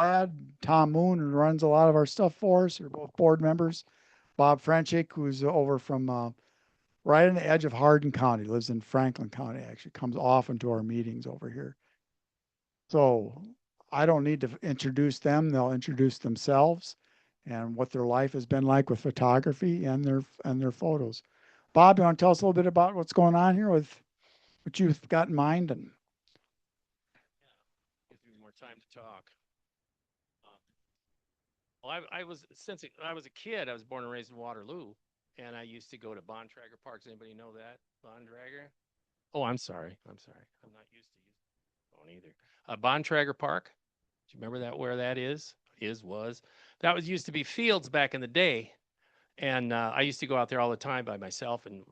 Glad, Tom Moon, who runs a lot of our stuff for us, are both board members. Bob Frenchick, who's over from right on the edge of Hardin County, lives in Franklin County, actually comes often to our meetings over here. So I don't need to introduce them. They'll introduce themselves and what their life has been like with photography and their photos. Bob, you want to tell us a little bit about what's going on here with what you've got in mind? And Gives me more time to talk. Uh, well, I was since I was a kid, I was born and raised in Waterloo, and I used to go to Bontrager Park. Does anybody know that Bontrager? Oh, I'm sorry. I'm sorry. I'm not used to using the phone either. Bontrager Park. Do you remember that where that is? Was that was used to be fields back in the day, and I used to go out there all the time by myself and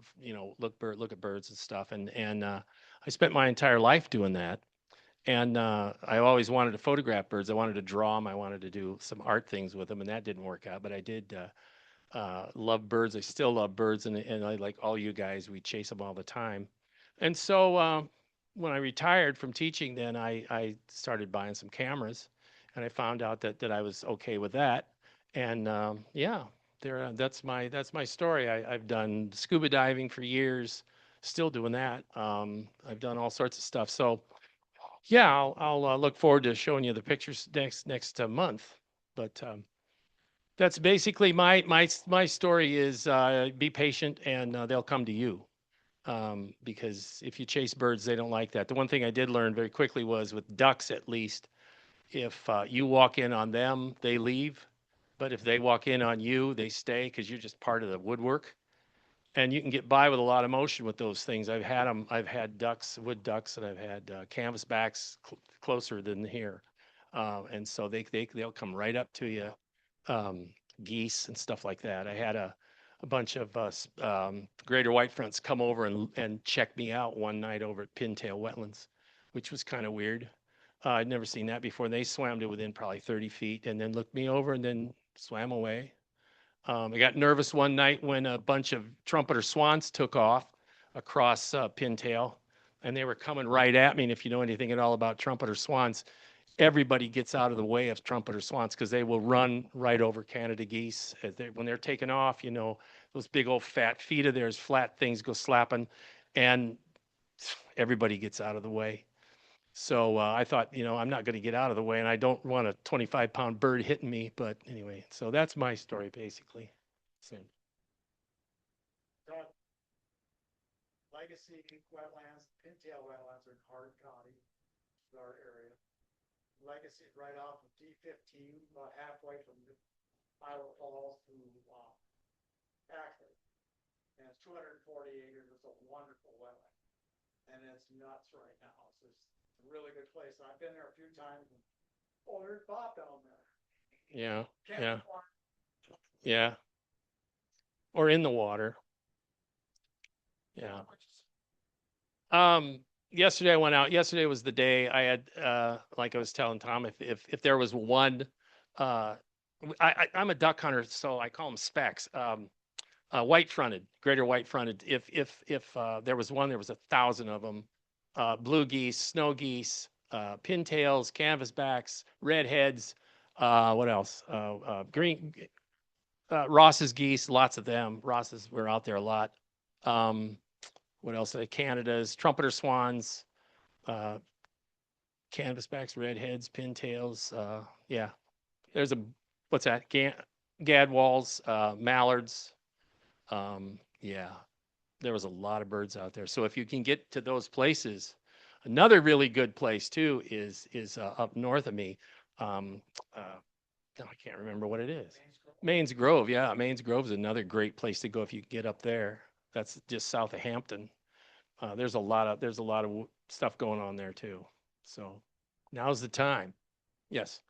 look at birds and stuff. And I spent my entire life doing that. And I always wanted to photograph birds. I wanted to draw them. I wanted to do some art things with them, and that didn't work out. But I did love birds. I still love birds, and I like all you guys. We chase them all the time. And so when I retired from teaching, then I started buying some cameras, and I found out that I was okay with that. And yeah, that's my story. I've done scuba diving for years, still doing that. I've done all sorts of stuff. So yeah, I'll look forward to showing you the pictures next month. But that's basically my story is be patient and they'll come to you. Because if you chase birds, they don't like that. The one thing I did learn very quickly was with ducks, at least, if you walk in on them, they leave. But if they walk in on you, they stay because you're just part of the woodwork. And you can get by with a lot of motion with those things. I've had them. I've had ducks, wood ducks, and I've had canvasbacks closer than here, and so they'll come right up to you. Um, Geese and stuff like that. I had a bunch of greater white fronts come over and check me out one night over at Pintail Wetlands, which was kind of weird. I'd never seen that before. They swam to within probably 30 feet and then looked me over and then swam away. I got nervous one night when a bunch of trumpeter swans took off across Pintail, and they were coming right at me. And if you know anything at all about trumpeter swans, everybody gets out of the way of trumpeter swans because they will run right over Canada geese. When they're taking off, those big old fat feet of theirs, flat things go slapping, and everybody gets out of the way. So I thought, I'm not going to get out of the way, and I don't want a 25-pound bird hitting me. But anyway, so that's my story basically. So, Legacy wetlands, Pintail wetlands are in Hardin County, our area. Legacy is right off of D15, about halfway from Iowa Falls to Ackley. And it's 240 acres. It's a wonderful wetland. And it's nuts right now. So it's a really good place. I've been there a few times. And, oh, there's Bob down there. yeah, yeah, yeah, or in the water. Yeah. Yesterday I went out. Yesterday was the day I had, like I was telling Tom, if there was one, uh, I'm a duck hunter, so I call them specks. White fronted, greater white fronted. If there was one, there was 1,000 of them. Blue geese, snow geese, pintails, canvasbacks, redheads. What else? Green Ross's geese, lots of them. Ross's were out there a lot. Um, what else? Canada's trumpeter swans, uh, canvasbacks, redheads, pintails. Yeah, there's a what's that? Gadwalls, mallards. Yeah, there was a lot of birds out there. So if you can get to those places, another really good place too is up north of me. Um, uh, I can't remember what it is. Maine's Grove, yeah, Maine's Grove is another great place to go if you get up there. That's just south of Hampton. There's a lot of stuff going on there too. So now's the time. Yes,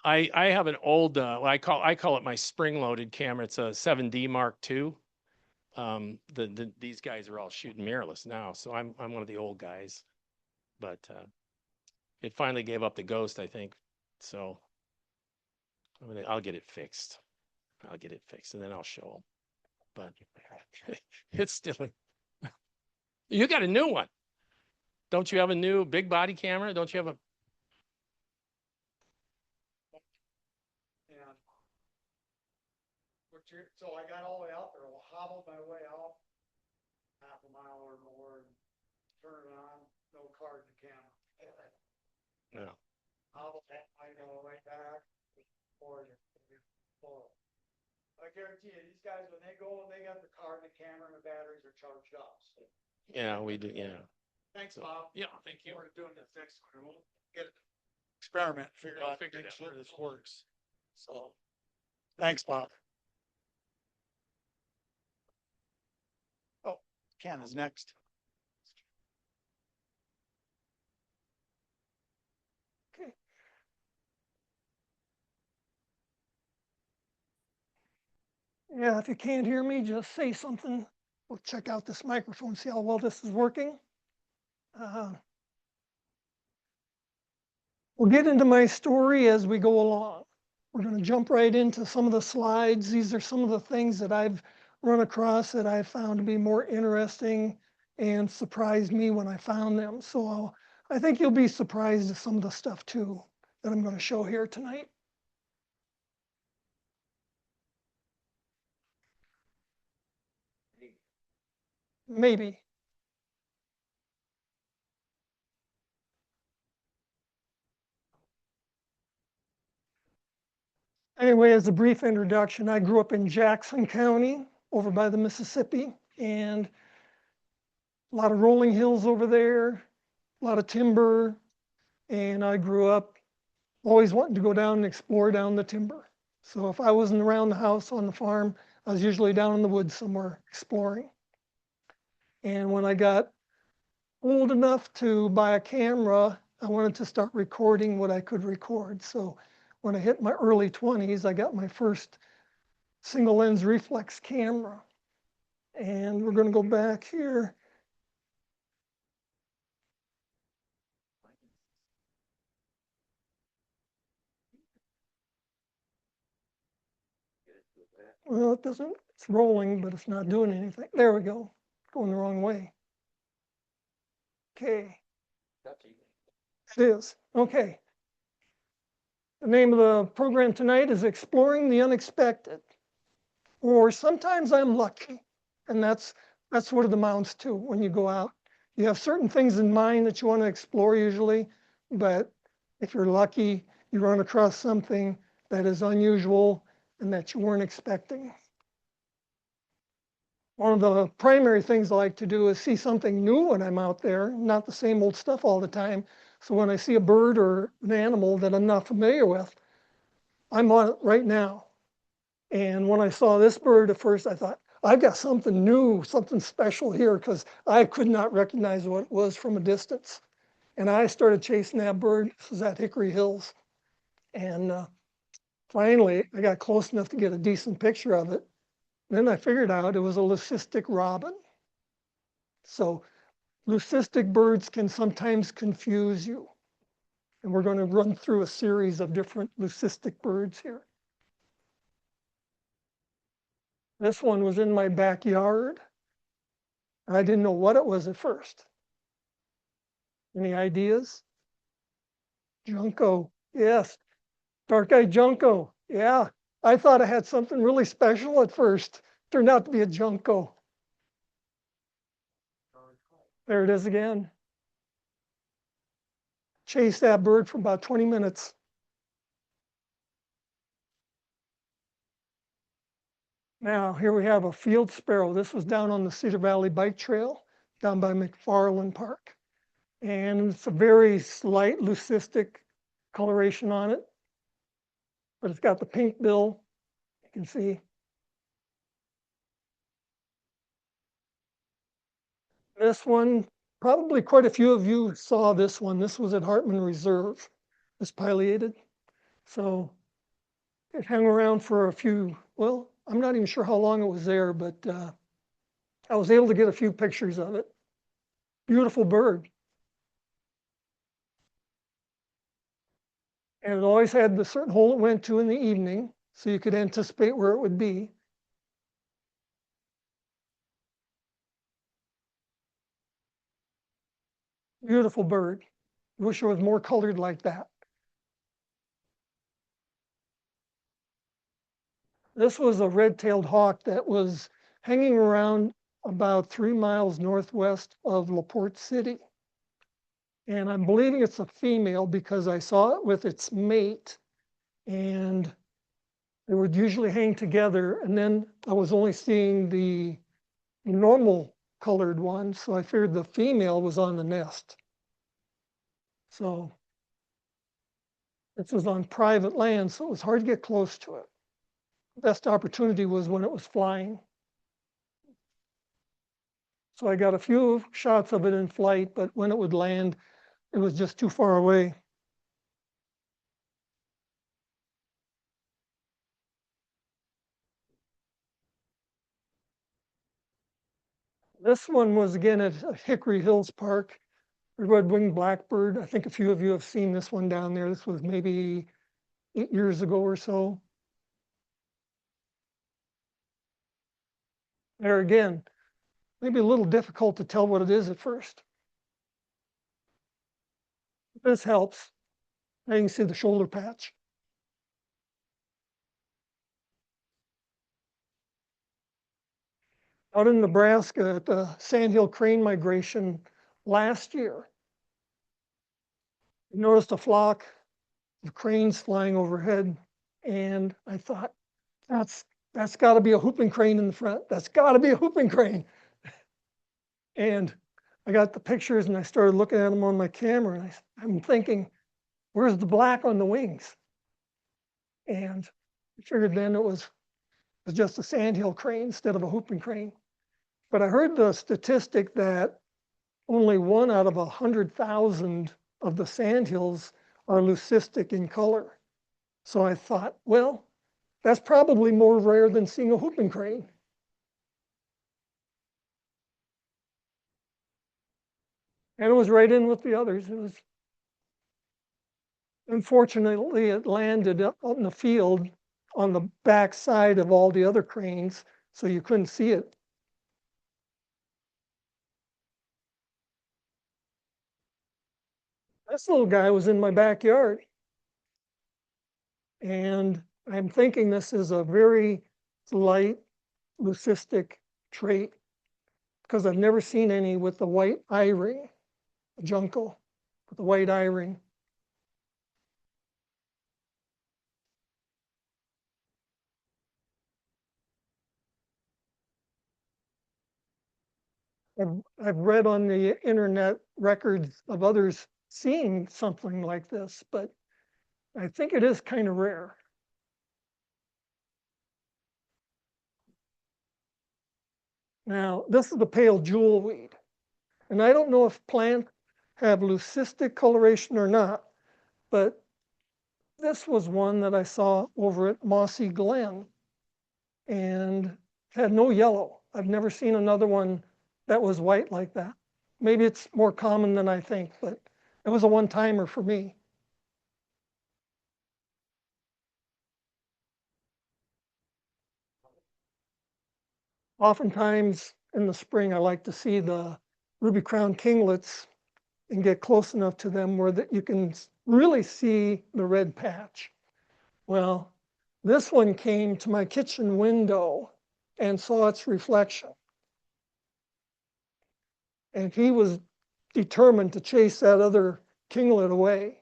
I have an old I call it my spring loaded camera. It's a 7D Mark II. These guys are all shooting mirrorless now, so I'm one of the old guys. But it finally gave up the ghost, I think. So I'll get it fixed. I'll get it fixed, and then I'll show them. But it's still. You got a new one, don't you? Have a new big body camera? Don't you have a? So I got all the way out there, hobbled my way out, half a mile or more, and turned it on, no card in the camera. Yeah. Hobbled that, I go right back, or full. I guarantee you, these guys, when they go, they got the card, the camera, and the batteries are charged up. So, Yeah, we do. Yeah. thanks, Bob. Yeah. Thank you. We're doing this next one. We'll get it. Experiment, figure I'll out, figure it make out. sure this works. So, thanks, Bob. Oh, Ken is next. Okay. Yeah, if you can't hear me, just say something. We'll check out this microphone, see how well this is working. We'll get into my story as we go along. We're going to jump right into some of the slides. These are some of the things that I've run across that I found to be more interesting and surprised me when I found them. So I think you'll be surprised at some of the stuff too that I'm going to show here tonight. Maybe. Anyway, as a brief introduction, I grew up in Jackson County over by the Mississippi, and a lot of rolling hills over there, a lot of timber, and I grew up always wanting to go down and explore down the timber. So if I wasn't around the house on the farm, I was usually down in the woods somewhere exploring. And when I got old enough to buy a camera, I wanted to start recording what I could record. So when I hit my early 20s, I got my first single lens reflex camera. And we're going to go back here. Well, it doesn't, it's rolling, but it's not doing anything. There we go. Going the wrong way. Okay. It is. Okay. The name of the program tonight is Exploring the Unexpected. Or sometimes I'm lucky. And that's what it amounts to when you go out. You have certain things in mind that you want to explore usually, but if you're lucky, you run across something that is unusual and that you weren't expecting. One of the primary things I like to do is see something new when I'm out there, not the same old stuff all the time. So when I see a bird or an animal that I'm not familiar with, I'm on it right now. And when I saw this bird at first, I thought, I've got something new, something special here, because I could not recognize what it was from a distance. And I started chasing that bird. This was at Hickory Hills. And finally, I got close enough to get a decent picture of it. Then I figured out it was a leucistic robin. So leucistic birds can sometimes confuse you. And we're going to run through a series of different leucistic birds here. This one was in my backyard. I didn't know what it was at first. Any ideas? Junco, yes. Dark-eyed junco, yeah. I thought I had something really special at first. Turned out to be a junco. There it is again. Chased that bird for about 20 minutes. Now, here we have a field sparrow. This was down on the Cedar Valley Bike Trail, down by McFarland Park. And it's a very slight leucistic coloration on it, but it's got the pink bill, you can see. This one, probably quite a few of you saw this one. This was at Hartman Reserve, this pileated. So it hung around for a few, well, I'm not even sure how long it was there, but I was able to get a few pictures of it. Beautiful bird. And it always had the certain hole it went to in the evening, so you could anticipate where it would be. Beautiful bird. Wish it was more colored like that. This was a red-tailed hawk that was hanging around about 3 miles northwest of LaPorte City. And I'm believing it's a female because I saw it with its mate, and they would usually hang together. And then I was only seeing the normal colored one, so I figured the female was on the nest. So this was on private land, so it was hard to get close to it. Best opportunity was when it was flying. So I got a few shots of it in flight, but when it would land, it was just too far away. This one was again at Hickory Hills Park, the red-winged blackbird. I think a few of you have seen this one down there. This was maybe 8 years ago or so. There again, maybe a little difficult to tell what it is at first. This helps. Now you can see the shoulder patch. Out in Nebraska at the sandhill crane migration last year, I noticed a flock of cranes flying overhead, and I thought, that's got to be a whooping crane in the front. That's got to be a whooping crane. And I got the pictures and I started looking at them on my camera, and I'm thinking, where's the black on the wings? And I figured then it was just a sandhill crane instead of a whooping crane. But I heard the statistic that only 1 out of 100,000 of the sandhills are leucistic in color. So I thought, well, that's probably more rare than seeing a whooping crane. And it was right in with the others. It was, unfortunately, it landed out in the field on the back side of all the other cranes, so you couldn't see it. This little guy was in my backyard. And I'm thinking this is a very light leucistic trait because I've never seen any with the white eye ring, a junco with the white eye ring. I've read on the internet records of others seeing something like this, but I think it is kind of rare. Now, this is the pale jewelweed. And I don't know if plants have leucistic coloration or not, but this was one that I saw over at Mossy Glen and had no yellow. I've never seen another one that was white like that. Maybe it's more common than I think, but it was a one-timer for me. Oftentimes in the spring, I like to see the ruby crown kinglets and get close enough to them where that you can really see the red patch. Well, this one came to my kitchen window and saw its reflection. And he was determined to chase that other kinglet away.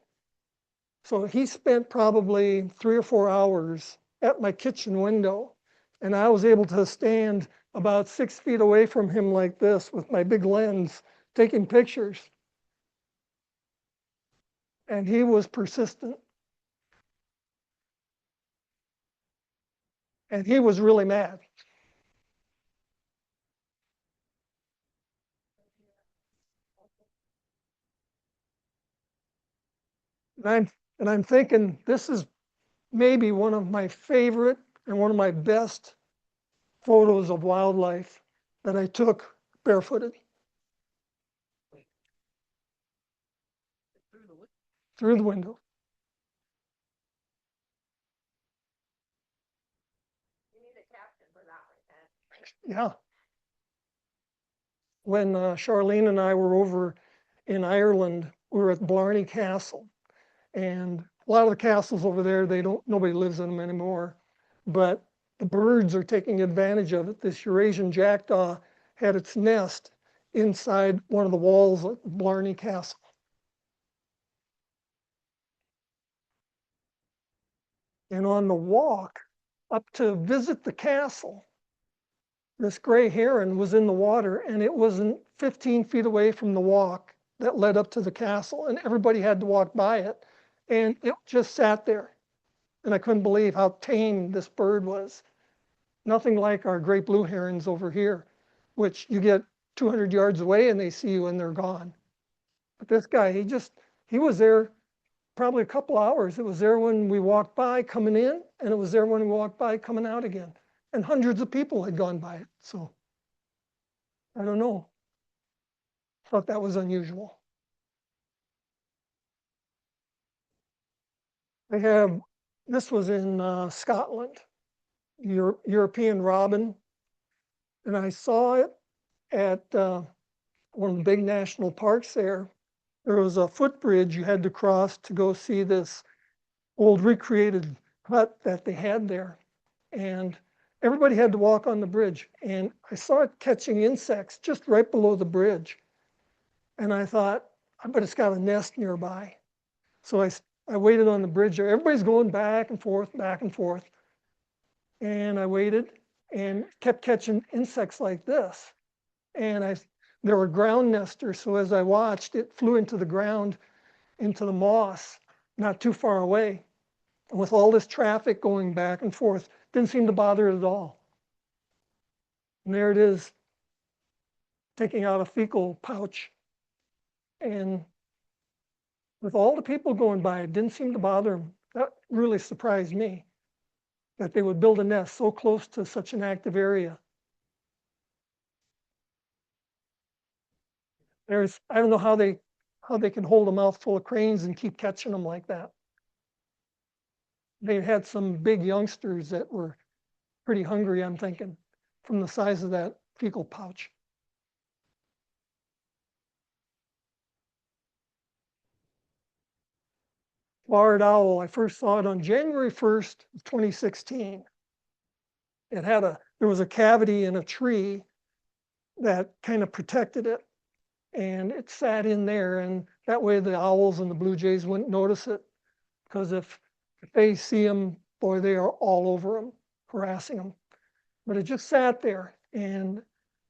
So he spent probably 3 or 4 hours at my kitchen window, and I was able to stand about 6 feet away from him like this with my big lens, taking pictures. And he was persistent. And he was really mad. And I'm thinking this is maybe one of my favorite and one of my best photos of wildlife that I took barefooted. Through the window. You need a caption for that one, Ted. Yeah. When Charlene and I were over in Ireland, we were at Blarney Castle. And a lot of the castles over there, nobody lives in them anymore. But the birds are taking advantage of it. This Eurasian jackdaw had its nest inside one of the walls at Blarney Castle. And on the walk up to visit the castle, this gray heron was in the water, and it wasn't 15 feet away from the walk that led up to the castle, and everybody had to walk by it, and it just sat there. And I couldn't believe how tame this bird was. Nothing like our great blue herons over here, which you get 200 yards away and they see you and they're gone. But this guy, he was there probably a couple hours. It was there when we walked by coming in, and it was there when we walked by coming out again. And hundreds of people had gone by it. So I don't know. Thought that was unusual. This was in Scotland, European robin. And I saw it at one of the big national parks there. There was a footbridge you had to cross to go see this old recreated hut that they had there. And everybody had to walk on the bridge. And I saw it catching insects just right below the bridge. And I thought, I bet it's got a nest nearby. So I waited on the bridge there. Everybody's going back and forth, back and forth. And I waited and kept catching insects like this. And there were ground nesters. So as I watched, it flew into the ground, into the moss, not too far away. And with all this traffic going back and forth, didn't seem to bother it at all. And there it is, taking out a fecal pouch. And with all the people going by, it didn't seem to bother them. That really surprised me, that they would build a nest so close to such an active area. I don't know how they can hold a mouthful of cranes and keep catching them like that. They had some big youngsters that were pretty hungry, I'm thinking, from the size of that fecal pouch. Barred owl, I first saw it on January 1st, 2016. There was a cavity in a tree that kind of protected it, and it sat in there, and that way the owls and the blue jays wouldn't notice it, because if they see them, boy, they are all over them, harassing them. But it just sat there, and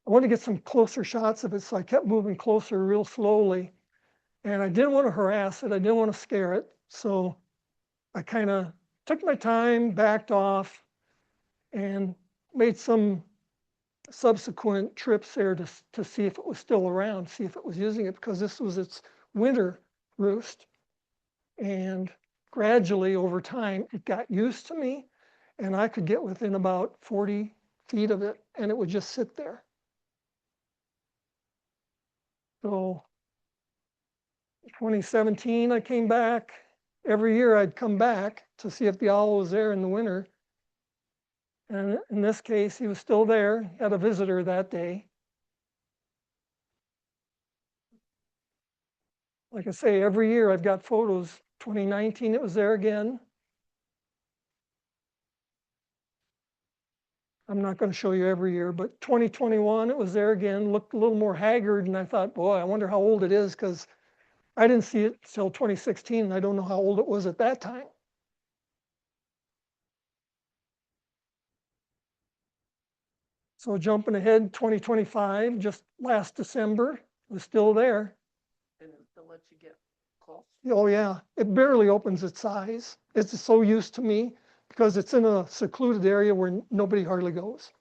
I wanted to get some closer shots of it, so I kept moving closer real slowly. And I didn't want to harass it. I didn't want to scare it. So I kind of took my time, backed off, and made some subsequent trips there to see if it was still around, see if it was using it, because this was its winter roost. And gradually over time, it got used to me, and I could get within about 40 feet of it, and it would just sit there. So 2017, I came back. Every year I'd come back to see if the owl was there in the winter. And in this case, he was still there. He had a visitor that day. Like I say, every year I've got photos. 2019, it was there again. I'm not going to show you every year, but 2021, it was there again, looked a little more haggard, and I thought, boy, I wonder how old it is, because I didn't see it till 2016, and I don't know how old it was at that time. So jumping ahead, 2025, just last December, it was still there. And it still lets you get close. Oh yeah, it barely opens its eyes. It's so used to me because it's in a secluded area where nobody hardly goes.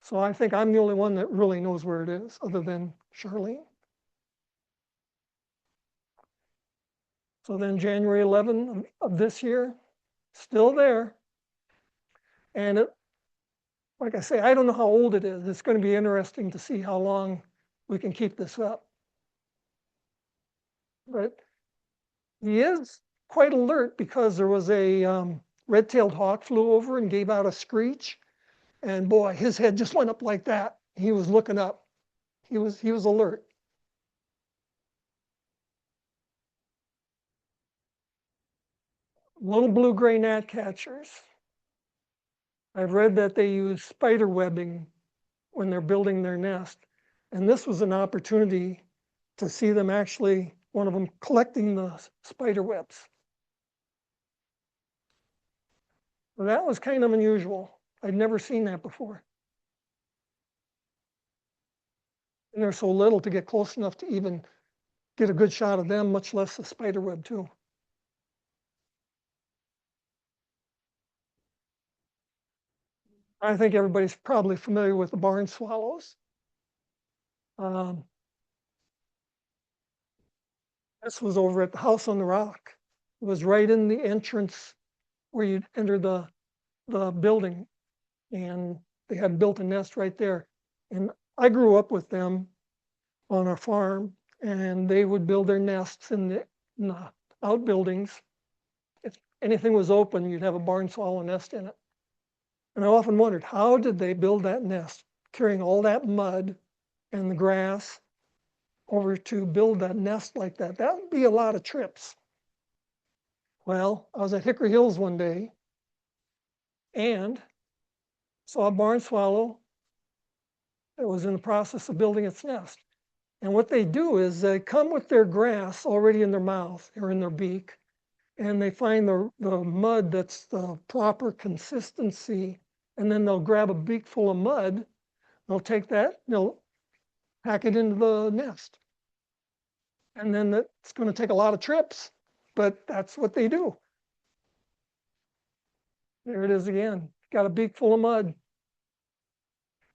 So I think I'm the only one that really knows where it is, other than Charlene. So then January 11 of this year, still there. And it, like I say, I don't know how old it is. It's going to be interesting to see how long we can keep this up. But he is quite alert, because there was a red-tailed hawk flew over and gave out a screech. And boy, his head just went up like that. He was looking up. He was alert. Little blue-gray gnatcatchers. I've read that they use spider webbing when they're building their nest. And this was an opportunity to see them actually, one of them collecting the spider webs. Well, that was kind of unusual. I'd never seen that before. And they're so little to get close enough to even get a good shot of them, much less the spider web too. I think everybody's probably familiar with the barn swallows. This was over at the House on the Rock. It was right in the entrance where you'd enter the building, and they had built a nest right there. And I grew up with them on our farm, and they would build their nests in the outbuildings. If anything was open, you'd have a barn swallow nest in it. And I often wondered, how did they build that nest, carrying all that mud and the grass over to build that nest like that? That would be a lot of trips. Well, I was at Hickory Hills one day and saw a barn swallow that was in the process of building its nest. And what they do is they come with their grass already in their mouth or in their beak, and they find the mud that's the proper consistency, and then they'll grab a beak full of mud, they'll take that, they'll pack it into the nest. And then it's going to take a lot of trips, but that's what they do. There it is again, got a beak full of mud.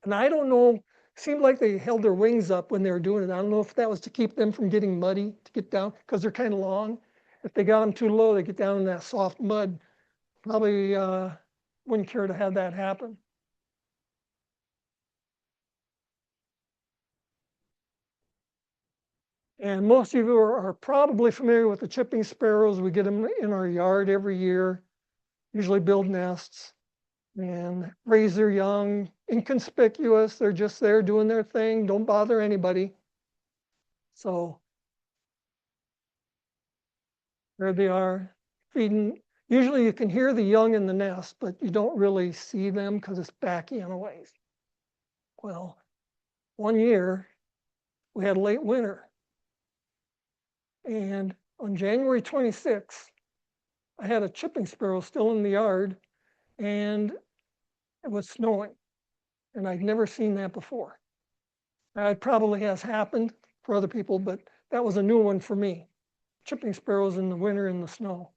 And I don't know, seemed like they held their wings up when they were doing it. I don't know if that was to keep them from getting muddy, to get down, because they're kind of long. If they got them too low, they get down in that soft mud. Probably wouldn't care to have that happen. And most of you are probably familiar with the chipping sparrows. We get them in our yard every year, usually build nests and raise their young, inconspicuous. They're just there doing their thing, don't bother anybody. So there they are, feeding. Usually you can hear the young in the nest, but you don't really see them because it's back in a ways. Well, one year we had late winter. And on January 26th, I had a chipping sparrow still in the yard, and it was snowing. And I'd never seen that before. It probably has happened for other people, but that was a new one for me. Chipping sparrows in the winter in the snow.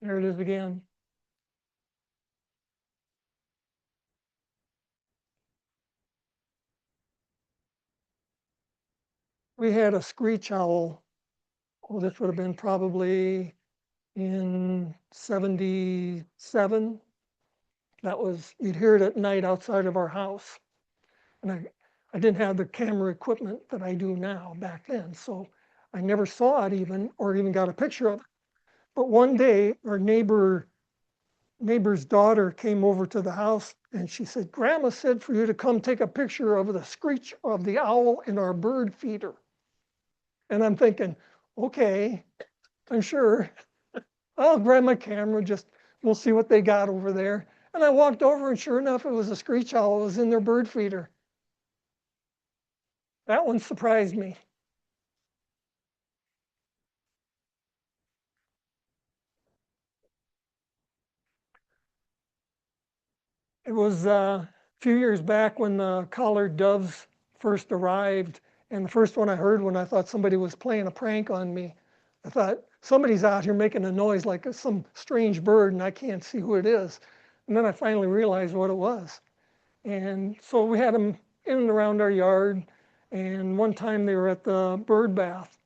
There it is again. We had a screech owl. Oh, this would have been probably in 77. That was, you'd hear it at night outside of our house. And I didn't have the camera equipment that I do now back then. So I never saw it even, or even got a picture of it. But one day our neighbor's daughter came over to the house and she said, "Grandma said for you to come take a picture of the screech of the owl in our bird feeder." And I'm thinking, okay, I'm sure. I'll grab my camera, we'll see what they got over there. And I walked over and sure enough, it was a screech owl. It was in their bird feeder. That one surprised me. It was a few years back when the collared doves first arrived, and the first one I heard when I thought somebody was playing a prank on me. I thought, somebody's out here making a noise like some strange bird, and I can't see who it is. And then I finally realized what it was. And so we had them in and around our yard, and one time they were at the bird bath.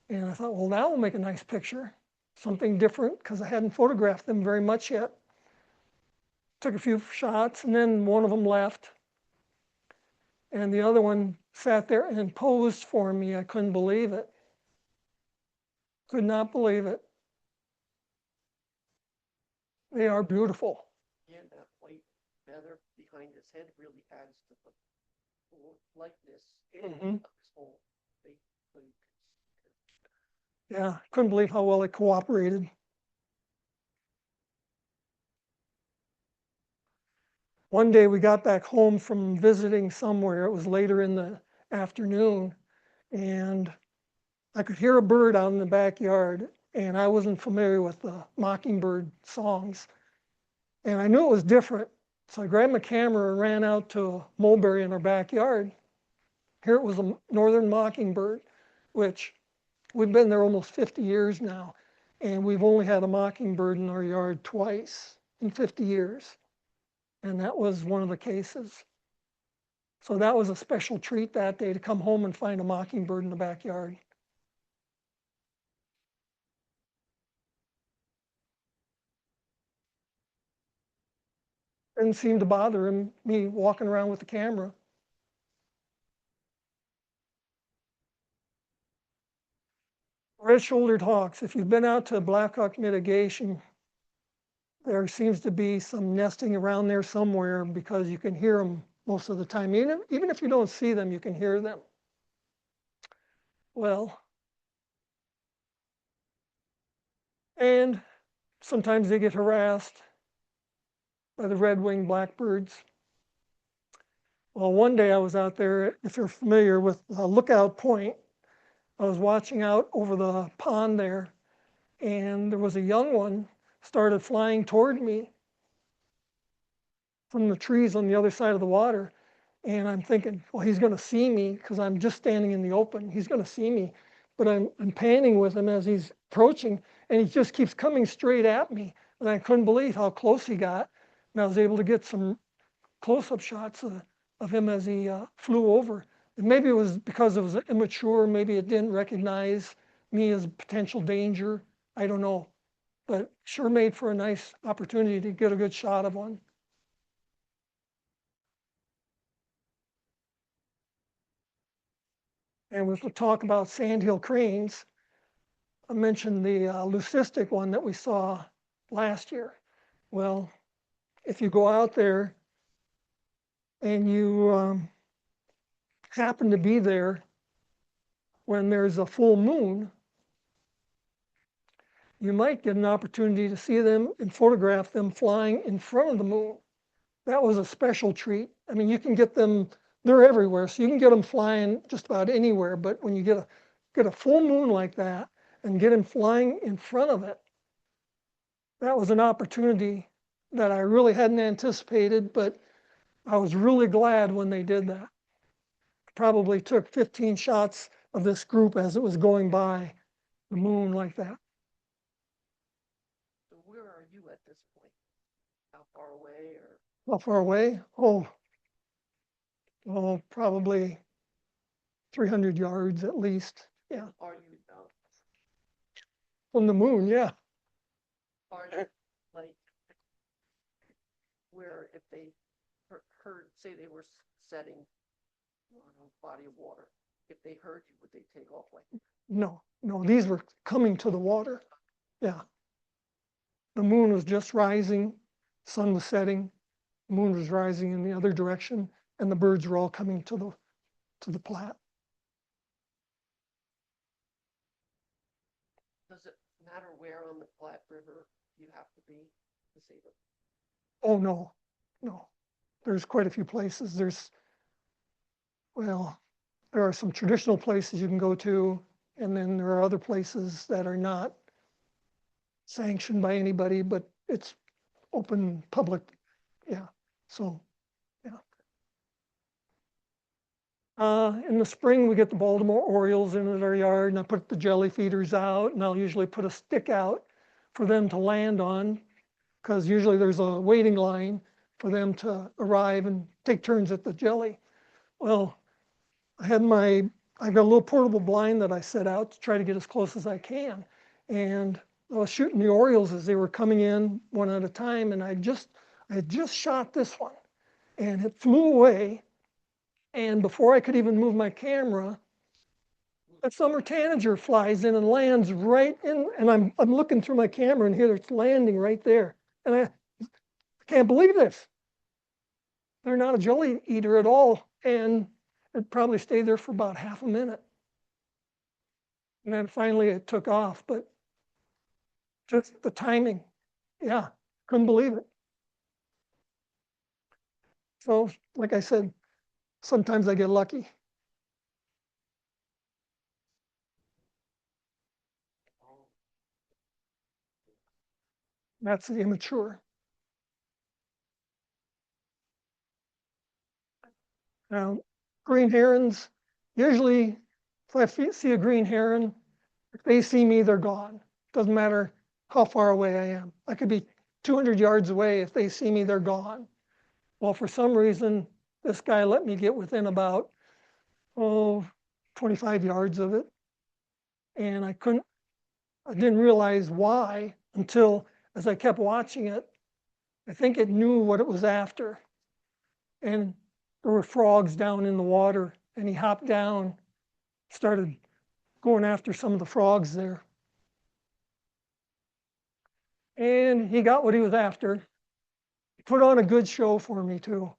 And I thought, well, that will make a nice picture. Something different, because I hadn't photographed them very much yet. Took a few shots, and then one of them left. And the other one sat there and posed for me. I couldn't believe it. Could not believe it. They are beautiful. And that white feather behind his head really adds to the likeness Mhm. of his whole face. Yeah, couldn't believe how well it cooperated. one day we got back home from visiting somewhere. It was later in the afternoon, and I could hear a bird out in the backyard, and I wasn't familiar with the mockingbird songs. And I knew it was different. So I grabbed my camera and ran out to a mulberry in our backyard. Here it was a northern mockingbird, which we've been there almost 50 years now, and we've only had a mockingbird in our yard twice in 50 years. And that was one of the cases. So that was a special treat that day to come home and find a mockingbird in the backyard. Didn't seem to bother him, me walking around with the camera. Red-shouldered hawks, if you've been out to Blackhawk mitigation, there seems to be some nesting around there somewhere because you can hear them most of the time. Even if you don't see them, you can hear them. Well, and sometimes they get harassed by the red-winged blackbirds. Well, one day I was out there, if you're familiar with Lookout Point, I was watching out over the pond there, and there was a young one started flying toward me from the trees on the other side of the water. And I'm thinking, well, he's going to see me because I'm just standing in the open. He's going to see me. But I'm panning with him as he's approaching, and he just keeps coming straight at me. And I couldn't believe how close he got. And I was able to get some close-up shots of him as he flew over. And maybe it was because it was immature. Maybe it didn't recognize me as a potential danger. I don't know. But sure made for a nice opportunity to get a good shot of one. And with the talk about sandhill cranes, I mentioned the leucistic one that we saw last year. Well, if you go out there and you happen to be there when there's a full moon, you might get an opportunity to see them and photograph them flying in front of the moon. That was a special treat. I mean, you can get them, they're everywhere, so you can get them flying just about anywhere, but when you get a full moon like that and get them flying in front of it, that was an opportunity that I really hadn't anticipated, but I was really glad when they did that. Probably took 15 shots of this group as it was going by the moon like that. So where are you at this point? How far away or? How far away? Oh, probably 300 yards at least. Yeah, Are you from the moon, yeah. are you like where if they heard, say they were setting on a body of water, if they heard you, would they take off like? No, these were coming to the water. Yeah. The moon was just rising, sun was setting, the moon was rising in the other direction, and the birds were all coming to the Platte. Does it matter where on the Platte River you have to be to save it? Oh, no. There's quite a few places. There are some traditional places you can go to, and then there are other places that are not sanctioned by anybody, but it's open public. Yeah. So, yeah. In the spring, we get the Baltimore Orioles into our yard, and I put the jelly feeders out, and I'll usually put a stick out for them to land on, because usually there's a waiting line for them to arrive and take turns at the jelly. Well, I've got a little portable blind that I set out to try to get as close as I can. And I was shooting the Orioles as they were coming in one at a time, and I had just shot this one, and it flew away. And before I could even move my camera, a summer tanager flies in and lands right in, and I'm looking through my camera, and here it's landing right there. And I can't believe this. They're not a jelly eater at all, and it probably stayed there for about half a minute. And then finally it took off, but just the timing, yeah, couldn't believe it. So, like I said, sometimes I get lucky. That's the immature. Now, green herons, usually if I see a green heron, if they see me, they're gone. Doesn't matter how far away I am. I could be 200 yards away. If they see me, they're gone. Well, for some reason, this guy let me get within about, 25 yards of it. And I didn't realize why until as I kept watching it, I think it knew what it was after. And there were frogs down in the water, and he hopped down, started going after some of the frogs there. And he got what he was after. He put on a good show for me too.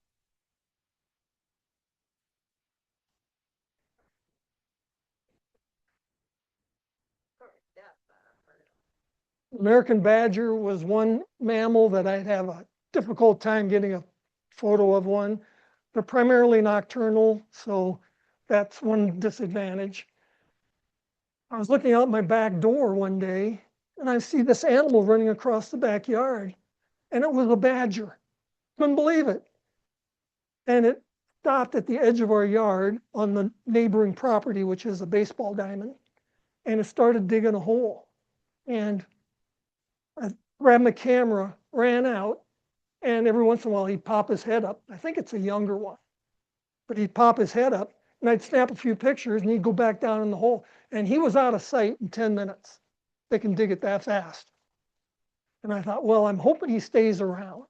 American badger was one mammal that I'd have a difficult time getting a photo of one. They're primarily nocturnal, so that's one disadvantage. I was looking out my back door one day, and I see this animal running across the backyard, and it was a badger. Couldn't believe it. And it stopped at the edge of our yard on the neighboring property, which is a baseball diamond, and it started digging a hole. And I grabbed my camera, ran out, and every once in a while he'd pop his head up. I think it's a younger one, but he'd pop his head up, and I'd snap a few pictures, and he'd go back down in the hole. And he was out of sight in 10 minutes. They can dig it that fast. And I thought, well, I'm hoping he stays around.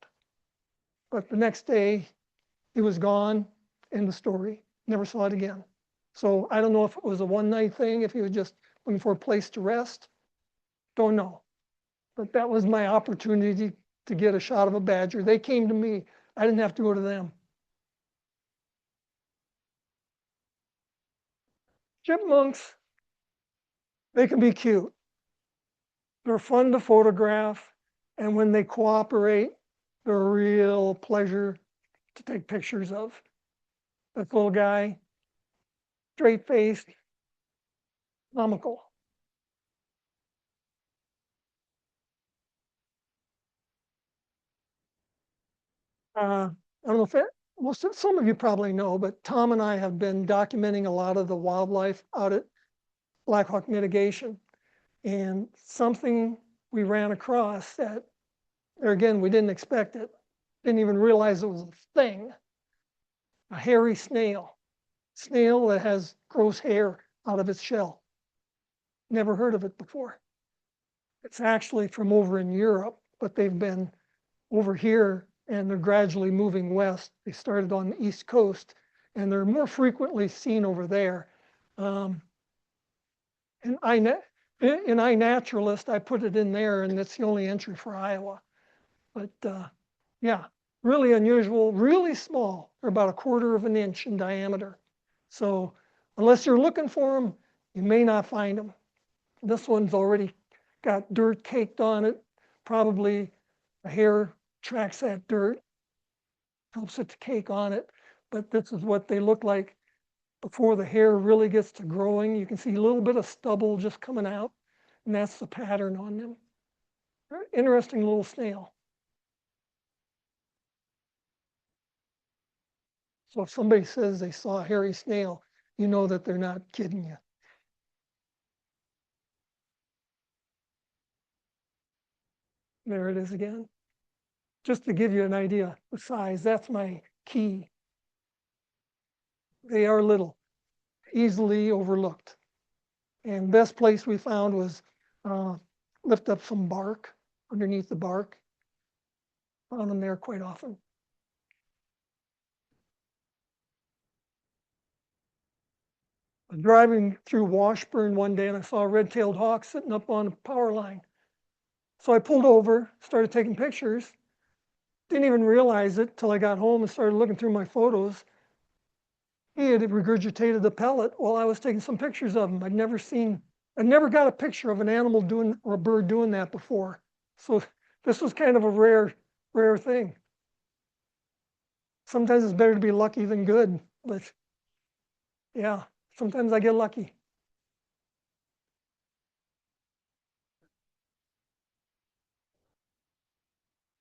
But the next day, he was gone. End of story. Never saw it again. So I don't know if it was a one-night thing, if he was just looking for a place to rest. Don't know. But that was my opportunity to get a shot of a badger. They came to me. I didn't have to go to them. Chipmunks, they can be cute. They're fun to photograph. And when they cooperate, they're a real pleasure to take pictures of. That little guy, straight-faced, comical. I don't know if some of you probably know, but Tom and I have been documenting a lot of the wildlife out at Black Hawk Mitigation. And something we ran across that, there again, we didn't expect it, didn't even realize it was a thing. A hairy snail. Snail that grows hair out of its shell. Never heard of it before. It's actually from over in Europe, but they've been over here and they're gradually moving west. They started on the East Coast and they're more frequently seen over there. In iNaturalist, I put it in there and it's the only entry for Iowa. But yeah, really unusual, really small. They're about 1/4 of an inch in diameter. So unless you're looking for them, you may not find them. This one's already got dirt caked on it. Probably a hair tracks that dirt, helps it to cake on it. But this is what they look like before the hair really gets to growing. You can see a little bit of stubble just coming out, and that's the pattern on them. Very interesting little snail. So if somebody says they saw a hairy snail, you know that they're not kidding you. There it is again. Just to give you an idea, the size, that's my key. They are little, easily overlooked. And best place we found was lift up some bark, underneath the bark. Found them there quite often. I was driving through Washburn one day and I saw a red-tailed hawk sitting up on a power line. So I pulled over, started taking pictures. Didn't even realize it till I got home and started looking through my photos. He had regurgitated the pellet while I was taking some pictures of him. I'd never got a picture of an animal doing or a bird doing that before. So this was kind of a rare thing. sometimes it's better to be lucky than good, but yeah, sometimes I get lucky.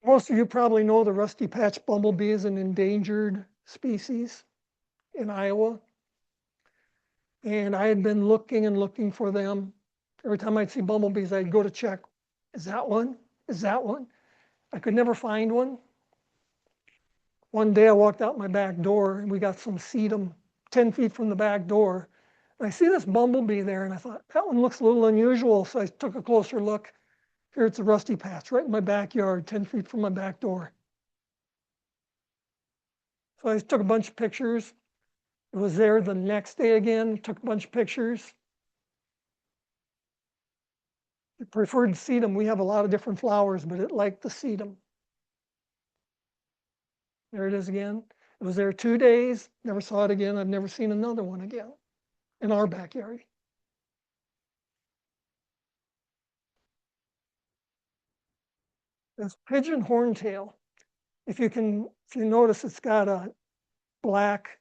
Most of you probably know the rusty patch bumblebee is an endangered species in Iowa. And I had been looking and looking for them. Every time I'd see bumblebees, I'd go to check, is that one? Is that one? I could never find one. One day I walked out my back door and we got some sedum 10 feet from the back door. And I see this bumblebee there and I thought, that one looks a little unusual. So I took a closer look. Here it's a rusty patch right in my backyard, 10 feet from my back door. So I took a bunch of pictures. It was there the next day again, took a bunch of pictures. It preferred sedum. We have a lot of different flowers, but it liked the sedum. There it is again. It was there 2 days, never saw it again. I've never seen another one again in our backyard. This pigeon horntail, if you notice, it's got a black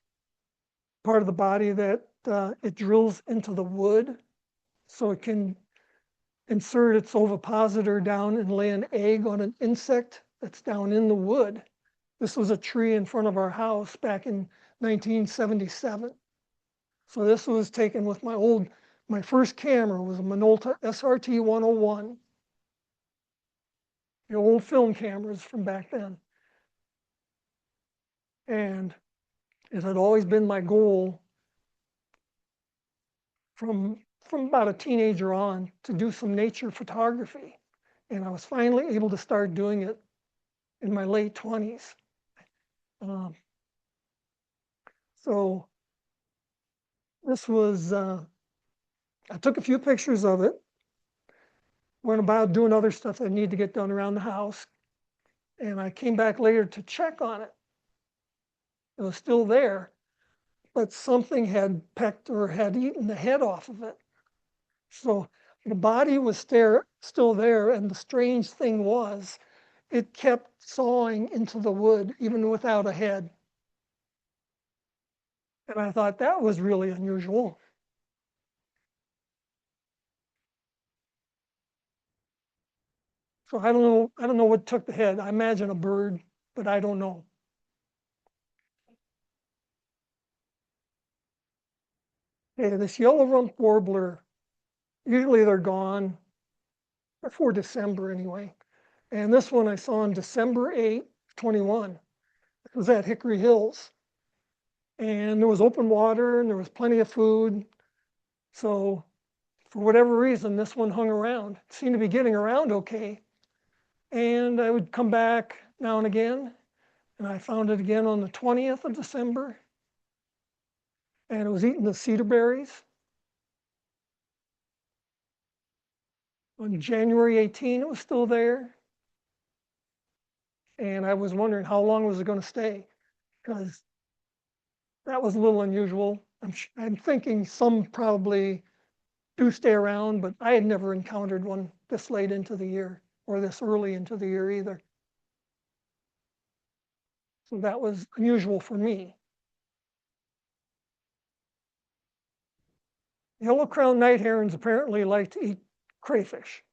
part of the body that it drills into the wood, so it can insert its ovipositor down and lay an egg on an insect that's down in the wood. This was a tree in front of our house back in 1977. So this was taken with my first camera was a Minolta SRT 101. The old film cameras from back then. And it had always been my goal from about a teenager on to do some nature photography. And I was finally able to start doing it in my late 20s. So this was, I took a few pictures of it, went about doing other stuff I need to get done around the house. And I came back later to check on it. It was still there, but something had pecked or had eaten the head off of it. So the body was still there, and the strange thing was, it kept sawing into the wood even without a head. And I thought that was really unusual. So I don't know what took the head. I imagine a bird, but I don't know. Okay, this yellow-rumped warbler, usually they're gone before December anyway. And this one I saw on December 8, 21. It was at Hickory Hills. And there was open water and there was plenty of food. So for whatever reason, this one hung around. It seemed to be getting around okay. And I would come back now and again, and I found it again on the 20th of December. And it was eating the cedar berries. On January 18, it was still there. And I was wondering how long was it going to stay, because that was a little unusual. I'm thinking some probably do stay around, but I had never encountered one this late into the year or this early into the year either. So that was unusual for me. Yellow-crowned night herons apparently like to eat crayfish.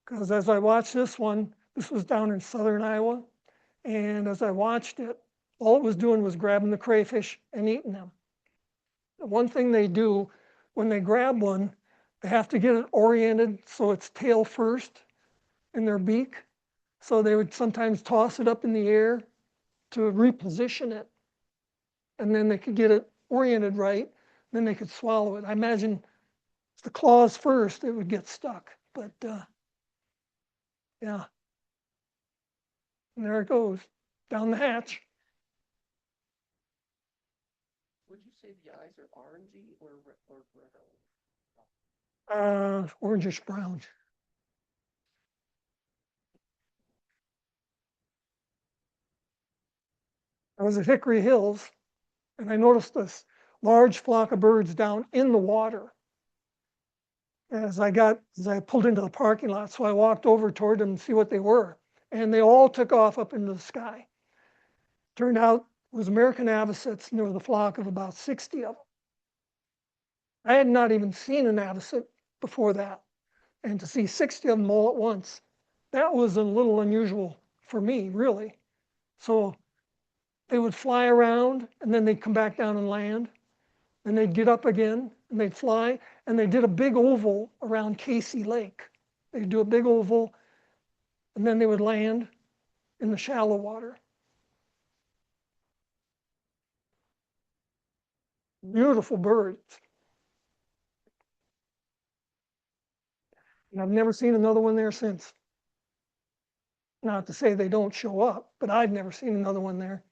Because as I watched this one, this was down in southern Iowa, and as I watched it, all it was doing was grabbing the crayfish and eating them. The one thing they do when they grab one, they have to get it oriented so it's tail first in their beak. So they would sometimes toss it up in the air to reposition it. And then they could get it oriented right, then they could swallow it. I imagine if the claws first, it would get stuck. But yeah. And there it goes, down the hatch. Would you say the eyes are orangey or brown? Orangish brown. I was at Hickory Hills, and I noticed this large flock of birds down in the water. As I pulled into the parking lot, so I walked over toward them to see what they were, and they all took off up into the sky. Turned out it was American avocets, and there was a flock of about 60 of them. I had not even seen an avocet before that. And to see 60 of them all at once, that was a little unusual for me, really. So they would fly around, and then they'd come back down and land, and they'd get up again, and they'd fly, and they did a big oval around Casey Lake. They'd do a big oval, and then they would land in the shallow water. Beautiful birds. And I've never seen another one there since. Not to say they don't show up, but I've never seen another one there.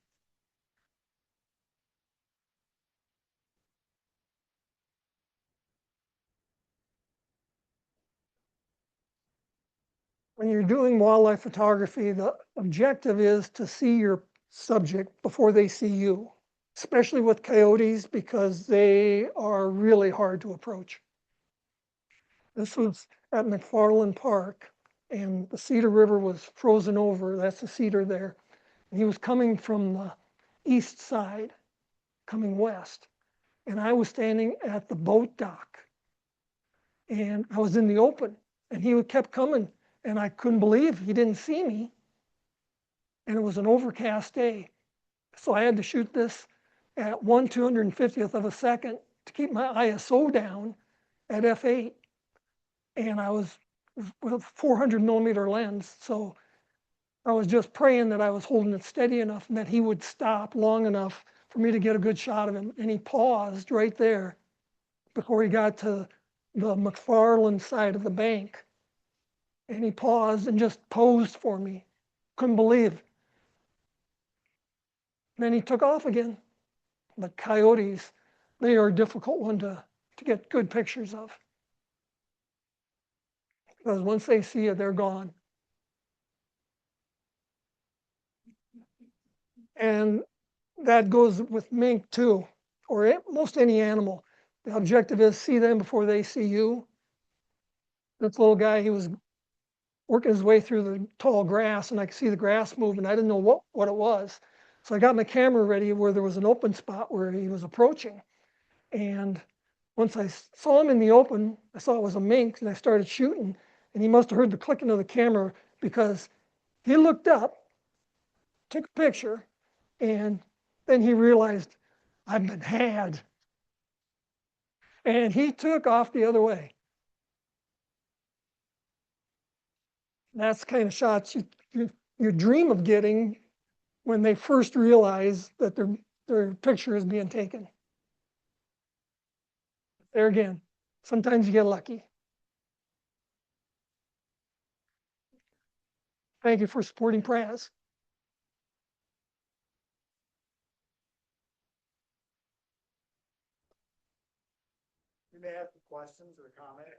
When you're doing wildlife photography, the objective is to see your subject before they see you, especially with coyotes because they are really hard to approach. This was at McFarland Park, and the Cedar River was frozen over. That's the cedar there. And he was coming from the east side, coming west. And I was standing at the boat dock. And I was in the open, and he kept coming. And I couldn't believe he didn't see me. And it was an overcast day. So I had to shoot this at 1/250th of a second to keep my ISO down at f8. And I was with a 400 millimeter lens. So I was just praying that I was holding it steady enough and that he would stop long enough for me to get a good shot of him. And he paused right there before he got to the McFarland side of the bank. And he paused and just posed for me. Couldn't believe. And then he took off again. The coyotes, they are a difficult one to get good pictures of. Because once they see you, they're gone. And that goes with mink too, or most any animal. The objective is see them before they see you. This little guy, he was working his way through the tall grass, and I could see the grass moving. I didn't know what it was. So I got my camera ready where there was an open spot where he was approaching. And once I saw him in the open, I saw it was a mink, and I started shooting. And he must have heard the clicking of the camera because he looked up, took a picture, and then he realized I've been had. And he took off the other way. That's the kind of shots you dream of getting when they first realize that their picture is being taken. There again, sometimes you get lucky. Thank you for supporting Praz. You may have some questions or comments.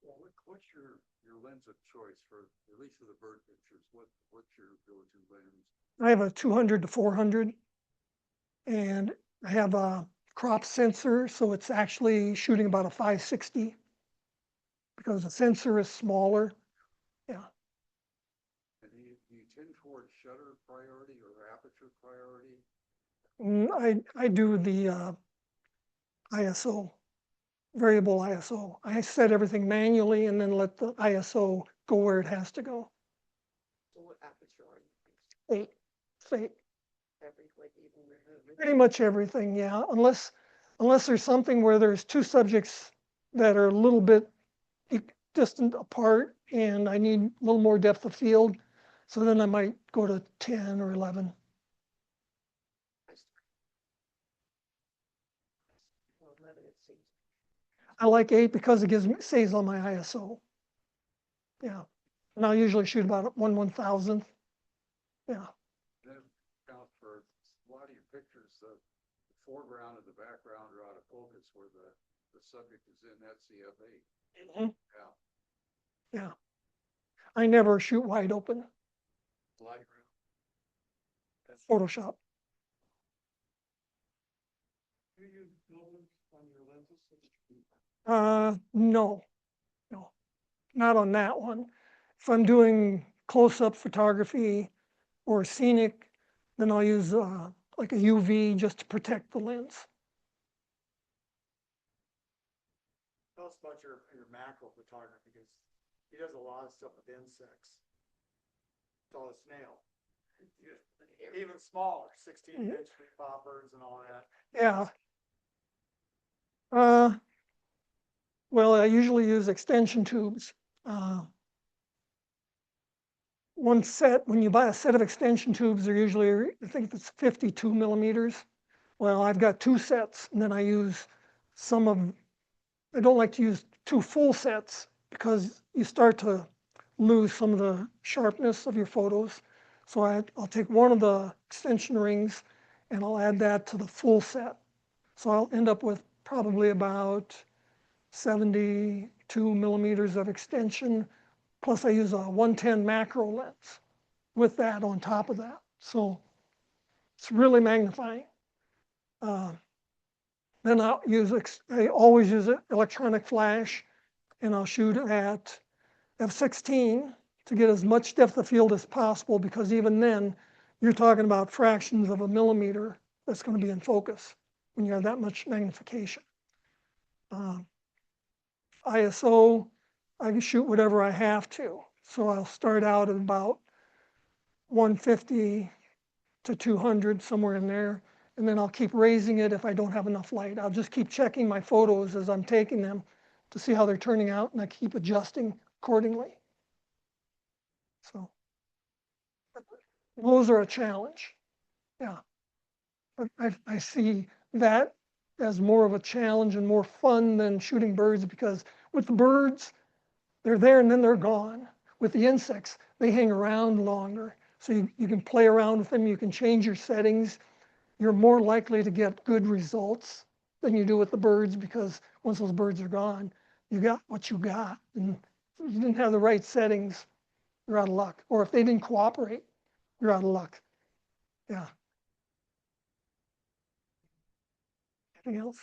Well, what's your lens of choice for, at least for the bird pictures? What's your go-to lens? I have a 200 to 400, and I have a crop sensor, so it's actually shooting about a 560 because the sensor is smaller. Yeah. And do you tend towards shutter priority or aperture priority? I do the ISO, variable ISO. I set everything manually and then let the ISO go where it has to go. So what aperture are you? 8, it's 8. Even Pretty much everything, yeah. Unless there's something where there's two subjects that are a little bit distant apart and I need a little more depth of field. So then I might go to 10 or 11. Well, 11 it seems. I like 8 because it saves on my ISO. Yeah. And I'll usually shoot about 1/1000th. Yeah. That counts for a lot of your pictures. The foreground and the background are out of focus where the subject is in. That's the F8. Mhm. Yeah. Yeah. I never shoot wide open. Lightroom. That's Photoshop. Do you use filters on your lenses? No, not on that one. If I'm doing close-up photography, or scenic, then I'll use like a UV just to protect the lens. Tell us about your macro photography, because he does a lot of stuff with insects. Saw a snail. Even smaller, 16-inch tree poppers and all that. Yeah. Well, I usually use extension tubes. One set, when you buy a set of extension tubes, they're usually, I think it's 52 millimeters. Well, I've got two sets, and then I use some of, I don't like to use two full sets because you start to lose some of the sharpness of your photos. So I'll take one of the extension rings and I'll add that to the full set. So I'll end up with probably about 72 millimeters of extension, plus I use a 110 macro lens with that on top of that. So it's really magnifying. Then I always use an electronic flash, and I'll shoot at f16 to get as much depth of field as possible, because even then, you're talking about fractions of a millimeter that's going to be in focus when you have that much magnification. ISO, I can shoot whatever I have to. So I'll start out at about 150 to 200, somewhere in there. And then I'll keep raising it if I don't have enough light. I'll just keep checking my photos as I'm taking them to see how they're turning out, and I keep adjusting accordingly. So those are a challenge. Yeah. But I see that as more of a challenge and more fun than shooting birds, because with the birds, they're there and then they're gone. With the insects, they hang around longer. So you can play around with them, you can change your settings. You're more likely to get good results than you do with the birds, because once those birds are gone, you got what you got. And if you didn't have the right settings, you're out of luck. Or if they didn't cooperate, you're out of luck. Yeah. Anything else?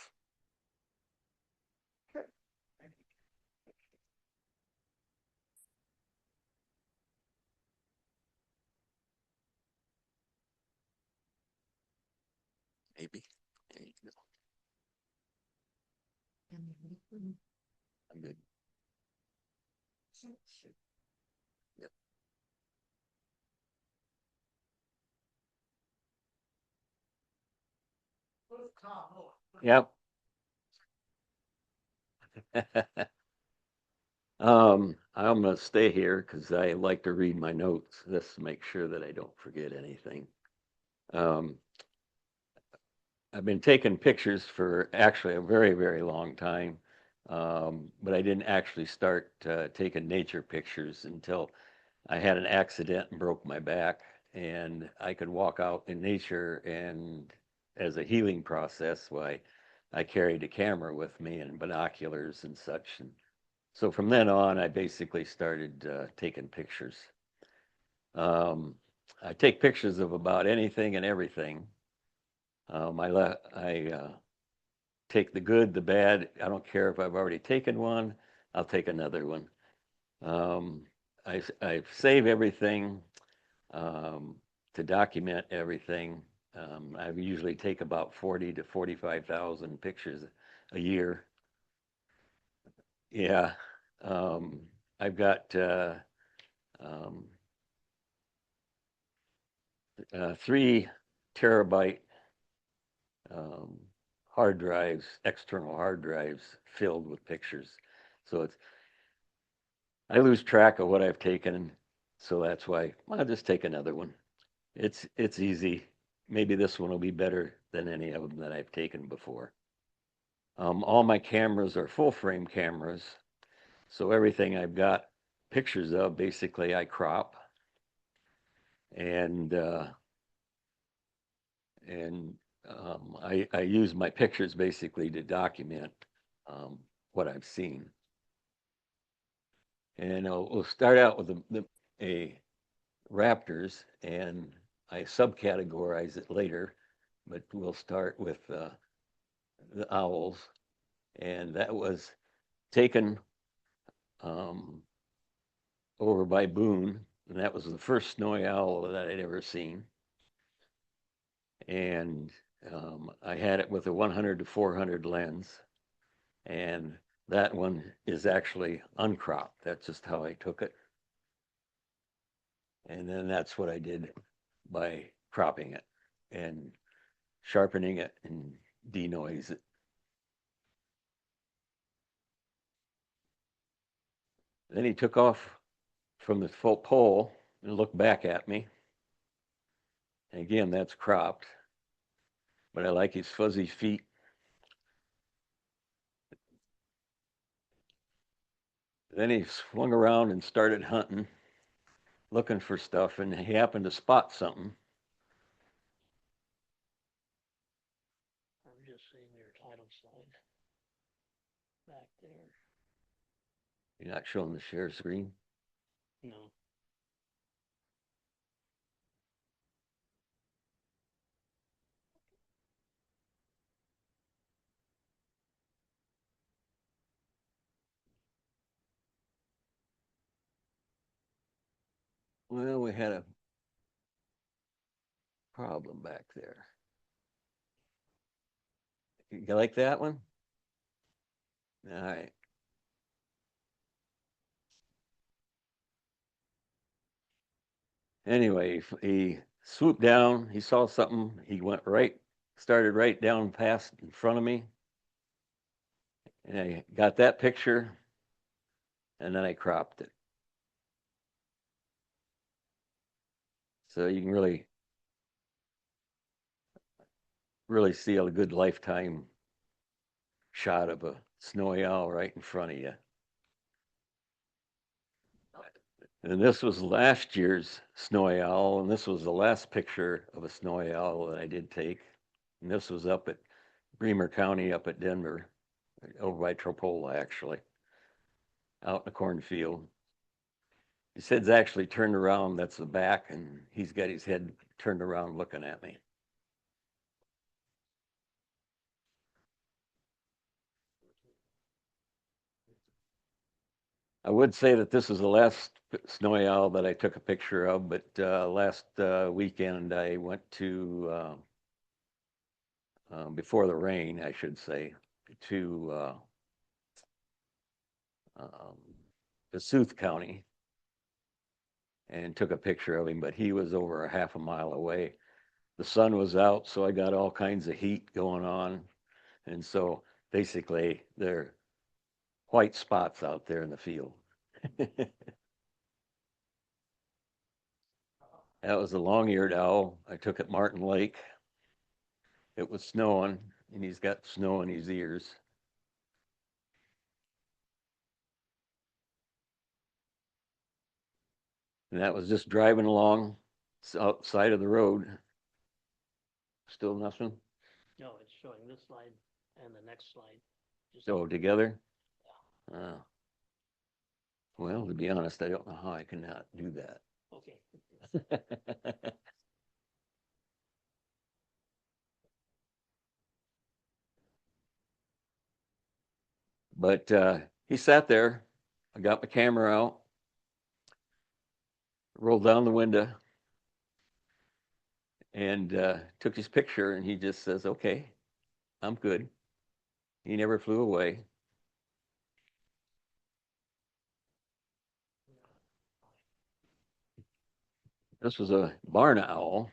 Okay. Maybe. There you go. I'm good. Yep. Yep. I'm gonna stay here because I like to read my notes just to make sure that I don't forget anything. I've been taking pictures for actually a very, very long time, but I didn't actually start taking nature pictures until I had an accident and broke my back, and I could walk out in nature, and as a healing process, why I carried a camera with me and binoculars and such. And so from then on, I basically started taking pictures. I take pictures of about anything and everything. I take the good, the bad. I don't care if I've already taken one. I'll take another one. I save everything to document everything. I usually take about 40 to 45,000 pictures a year. Yeah. I've got um, 3 terabyte hard drives, external hard drives filled with pictures. So I lose track of what I've taken. So that's why I'll just take another one. It's easy. Maybe this one will be better than any of them that I've taken before. All my cameras are full frame cameras. So everything I've got pictures of, basically I crop. And I use my pictures basically to document what I've seen. And we'll start out with a raptors, and I subcategorize it later, but we'll start with the owls. And that was taken over by Boone and that was the first snowy owl that I'd ever seen. And I had it with a 100 to 400 lens, and that one is actually uncropped. That's just how I took it. And then that's what I did by cropping it and sharpening it and denoise it. Then he took off from the full pole and looked back at me. And again, that's cropped, but I like his fuzzy feet. Then he swung around and started hunting, looking for stuff, and he happened to spot something. I'm just seeing your title slide back there. You're not showing the share screen? No. Well, we had a problem back there. You like that one? All right. Anyway, he swooped down. He saw something. He went right, started right down past in front of me. And I got that picture, and then I cropped it. So you can really see a good lifetime shot of a snowy owl right in front of you. And this was last year's snowy owl, and this was the last picture of a snowy owl that I did take. And this was up at Bremer County, up at Denver, over by Tropola, actually, out in the cornfield. His head's actually turned around. That's the back, and he's got his head turned around looking at me. I would say that this is the last snowy owl that I took a picture of, but last weekend I went to, before the rain, I should say, to Kossuth County and took a picture of him, but he was over a half a mile away. The sun was out, so I got all kinds of heat going on. And so basically, there are white spots out there in the field. That was a long-eared owl. I took at Martin Lake. It was snowing, and he's got snow in his ears. And that was just driving along outside of the road. Still nothing? No, it's showing this slide and the next slide. Just So together? Well, to be honest, I don't know how I cannot do that. okay. But he sat there. I got my camera out, rolled down the window, and took his picture. And he just says, "Okay, I'm good." He never flew away. This was a barn owl,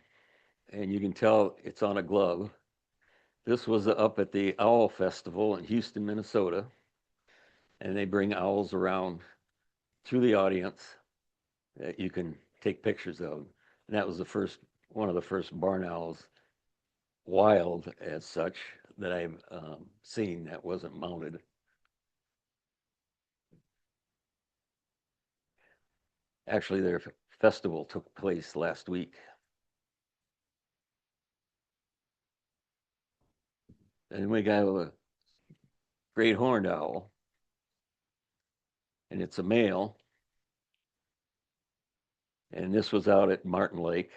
and you can tell it's on a glove. This was up at the Owl Festival in Houston, Minnesota, and they bring owls around to the audience that you can take pictures of. And that was one of the first barn owls, wild as such, that I've seen that wasn't mounted. Actually, their festival took place last week. And we got a great horned owl, and it's a male. And this was out at Martin Lake.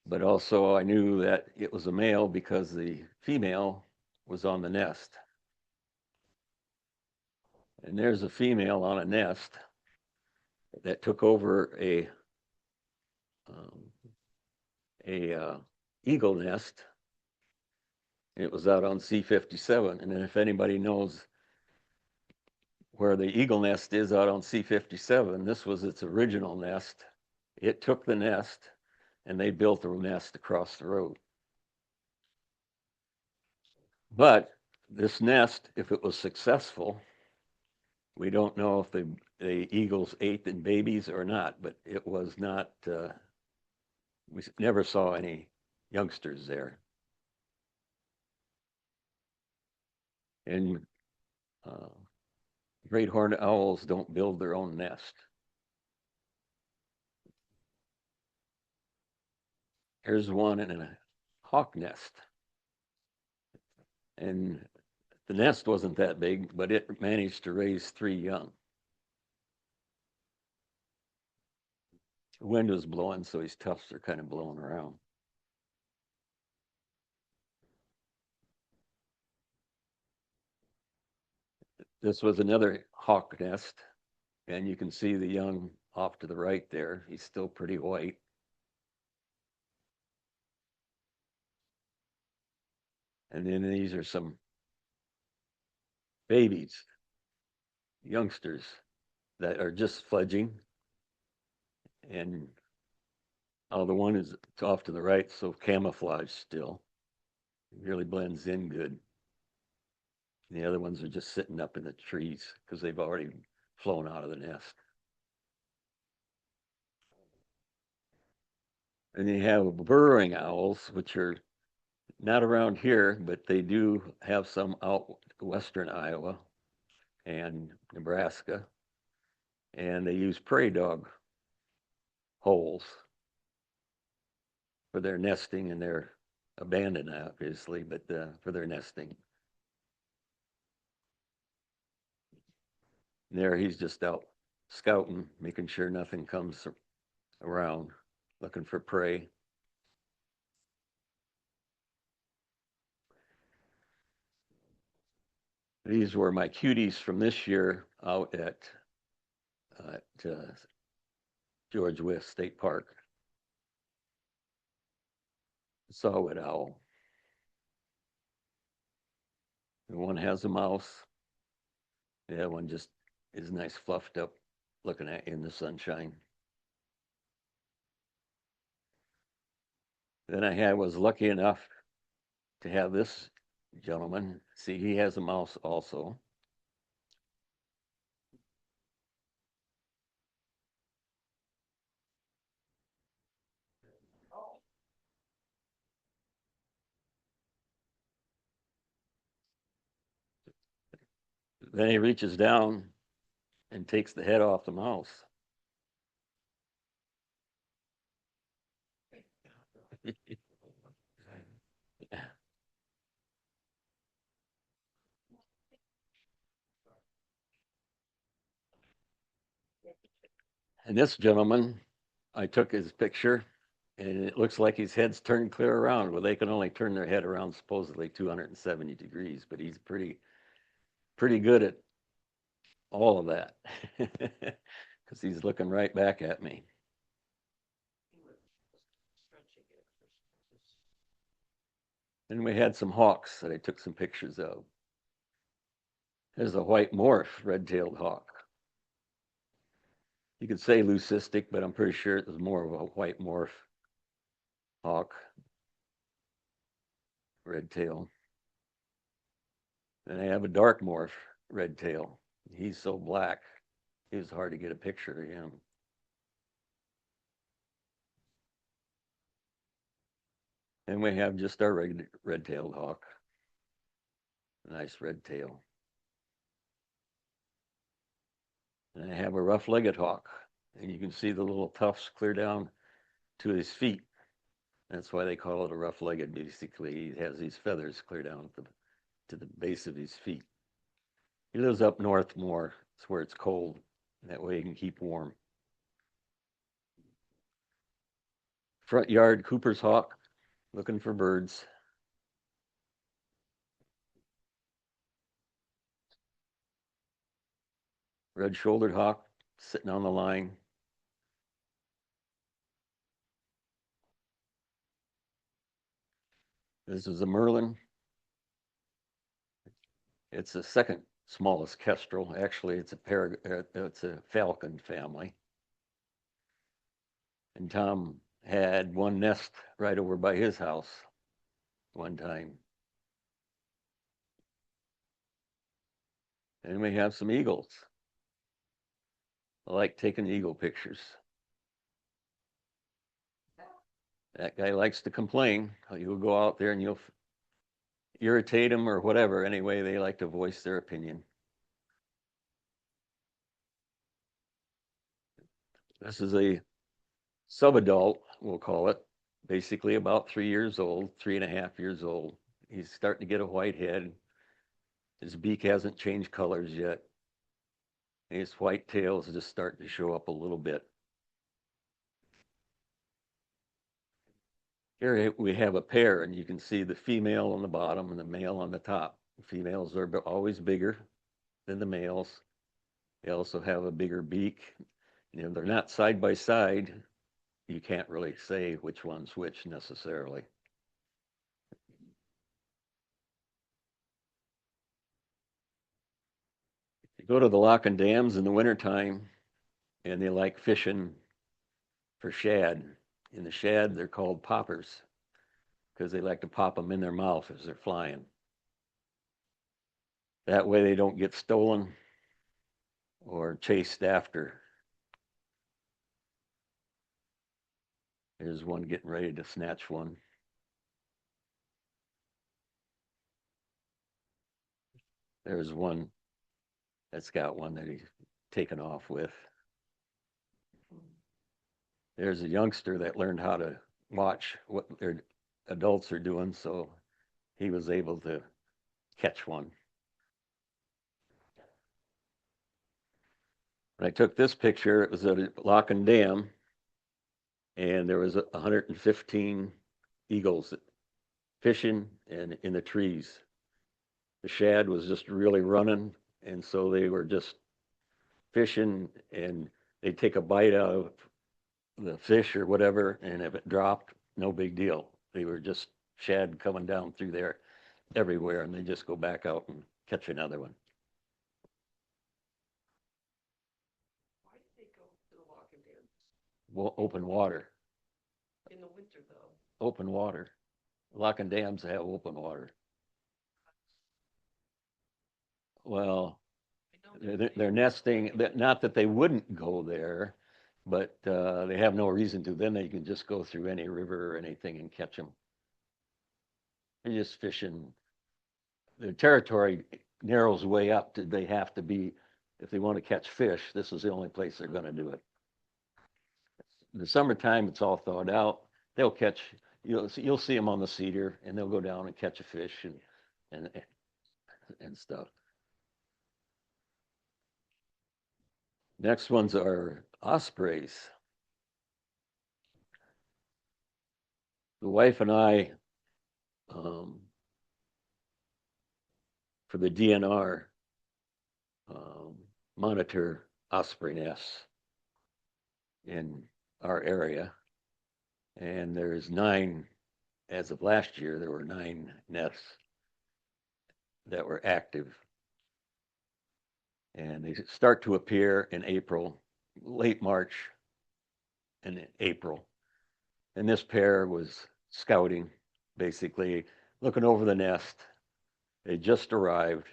But also I knew that it was a male because the female was on the nest. And there's a female on a nest. that took over a eagle nest. It was out on C-57, and then if anybody knows where the eagle nest is out on C-57, this was its original nest. It took the nest, and they built a nest across the road. But this nest, if it was successful, we don't know if the eagles ate the babies or not, but it was not, we never saw any youngsters there. And great horned owls don't build their own nest. Here's one in a hawk nest. And the nest wasn't that big, but it managed to raise 3 young. The wind was blowing, so his tufts are kind of blowing around. This was another hawk nest, and you can see the young off to the right there. He's still pretty white. And then these are some babies, youngsters that are just fledging. And the one is off to the right, so camouflage still. It really blends in good. And the other ones are just sitting up in the trees because they've already flown out of the nest. And you have burrowing owls, which are not around here, but they do have some out western Iowa and Nebraska. And they use prairie dog holes for their nesting, and they're abandoned, obviously, but for their nesting. And there he's just out scouting, making sure nothing comes around, looking for prey. These were my cuties from this year out at George West State Park. Saw-whet owl. And one has a mouse. The other one just is nice fluffed up, looking at you in the sunshine. Then I was lucky enough to have this gentleman. See, he has a mouse also. Then he reaches down and takes the head off the mouse. And this gentleman, I took his picture, and it looks like his head's turned clear around. Well, they can only turn their head around supposedly 270 degrees, but he's pretty good at all of that because he's looking right back at me. And we had some hawks that I took some pictures of. There's a white morph red-tailed hawk. You could say leucistic, but I'm pretty sure it was more of a white morph hawk, red tail. And I have a dark morph red tail. He's so black, it was hard to get a picture of him. And we have just our red-tailed hawk. Nice red tail. And I have a rough-legged hawk. And you can see the little tufts clear down to his feet. That's why they call it a rough-legged. Basically, he has these feathers clear down to the base of his feet. He lives up north more. It's where it's cold. That way he can keep warm. Front yard Cooper's hawk, looking for birds. Red-shouldered hawk, sitting on the line. This is a Merlin. It's the second smallest kestrel. Actually, it's a falcon family. And Tom had one nest right over by his house one time. And we have some eagles. I like taking eagle pictures. That guy likes to complain. You'll go out there and you'll irritate them or whatever. Anyway, they like to voice their opinion. This is a subadult, we'll call it, basically about 3 years old, 3.5 years old. He's starting to get a white head. His beak hasn't changed colors yet. His white tail is just starting to show up a little bit. Here we have a pair, and you can see the female on the bottom and the male on the top. The females are always bigger than the males. They also have a bigger beak. You know, they're not side by side. You can't really say which one's which necessarily. You go to the lock and dams in the wintertime, and they like fishing for shad. In the shad, they're called poppers because they like to pop them in their mouth as they're flying. That way they don't get stolen or chased after. There's one getting ready to snatch one. There's one that's got one that he's taken off with. There's a youngster that learned how to watch what their adults are doing, so he was able to catch one. When I took this picture, it was at a lock and dam, and there was 115 eagles fishing and in the trees. The shad was just really running, and so they were just fishing, and they'd take a bite out of the fish or whatever, and if it dropped, no big deal. They were just shad coming down through there everywhere, and they just go back out and catch another one. Why did they go to the lock and dam? Well, open water. In the winter though? Open water. Lock and dams have open water. Well, they're nesting. Not that they wouldn't go there, but they have no reason to. Then they can just go through any river or anything and catch them. They're just fishing. Their territory narrows way up. They have to be, if they want to catch fish, this is the only place they're going to do it. In the summertime, it's all thawed out. They'll catch. You'll see them on the cedar, and they'll go down and catch a fish and stuff. Next ones are ospreys. The wife and I, for the DNR, monitor osprey nests in our area. And there's 9, as of last year, there were 9 nests that were active. And they start to appear in April, late March and April. And this pair was scouting, basically looking over the nest. They just arrived.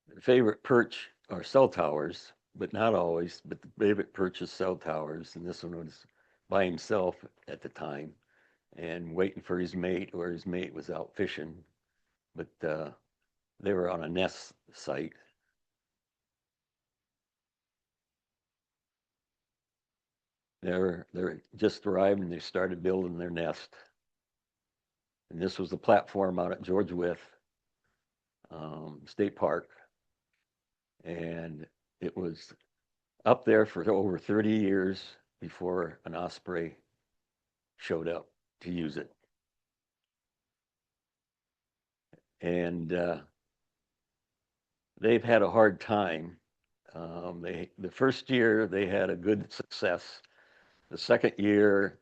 Their favorite perch are cell towers, but not always. But the favorite perch is cell towers. And this one was by himself at the time and waiting for his mate, or his mate was out fishing. But they were on a nest site. They're just arrived and they started building their nest. And this was the platform out at George Wythe State Park. And it was up there for over 30 years before an osprey showed up to use it. And they've had a hard time. The first year they had a good success. The second year,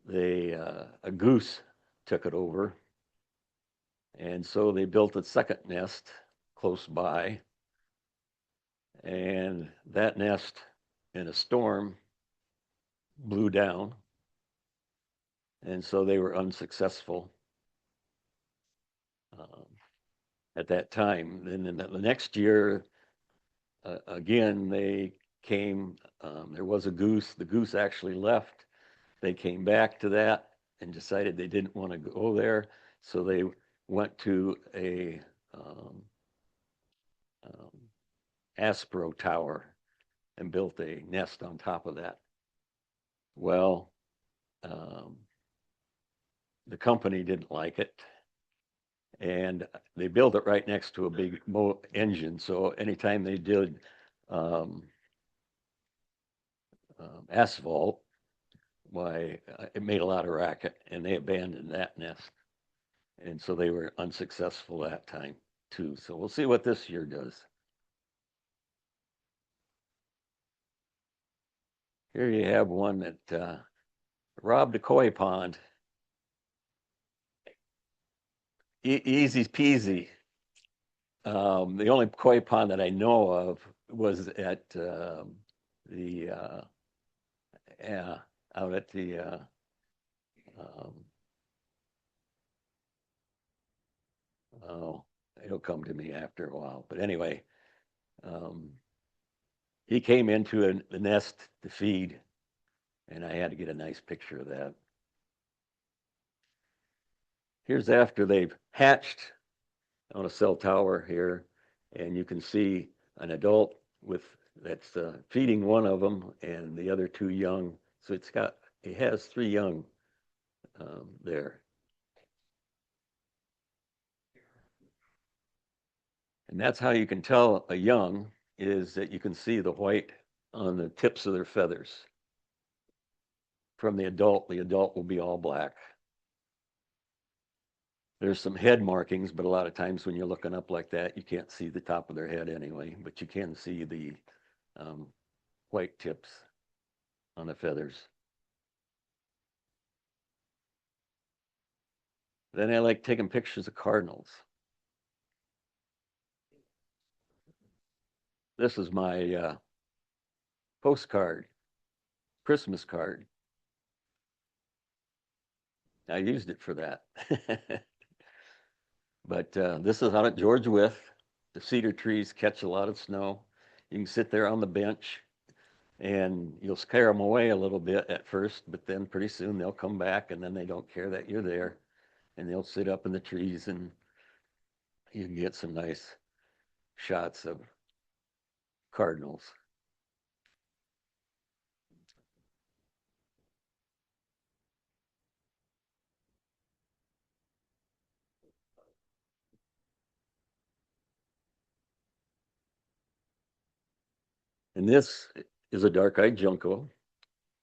a goose took it over, and so they built a second nest close by, and that nest in a storm blew down, and so they were unsuccessful at that time. Then in the next year, again, they came, there was a goose. The goose actually left. They came back to that and decided they didn't want to go there. So they went to a Aspro tower and built a nest on top of that. Well, the company didn't like it, and they built it right next to a big engine. So anytime they did asphalt, why it made a lot of racket, and they abandoned that nest, and so they were unsuccessful that time too. So we'll see what this year does. Here you have one that robbed a koi pond. Easy peasy. The only koi pond that I know of was at out at the oh, it'll come to me after a while. But anyway, he came into the nest to feed, and I had to get a nice picture of that. Here's after they've hatched on a cell tower here, and you can see an adult that's feeding one of them and the other two young. So it has three young there. And that's how you can tell a young, is that you can see the white on the tips of their feathers. From the adult will be all black. There's some head markings, but a lot of times when you're looking up like that, you can't see the top of their head anyway, but you can see the white tips on the feathers. Then I like taking pictures of cardinals. This is my postcard, Christmas card. I used it for that. But this is out at George Wythe. The cedar trees catch a lot of snow. You can sit there on the bench and you'll scare them away a little bit at first, but then pretty soon they'll come back, and then they don't care that you're there, and they'll sit up in the trees, and you can get some nice shots of cardinals. And this is a dark-eyed junco.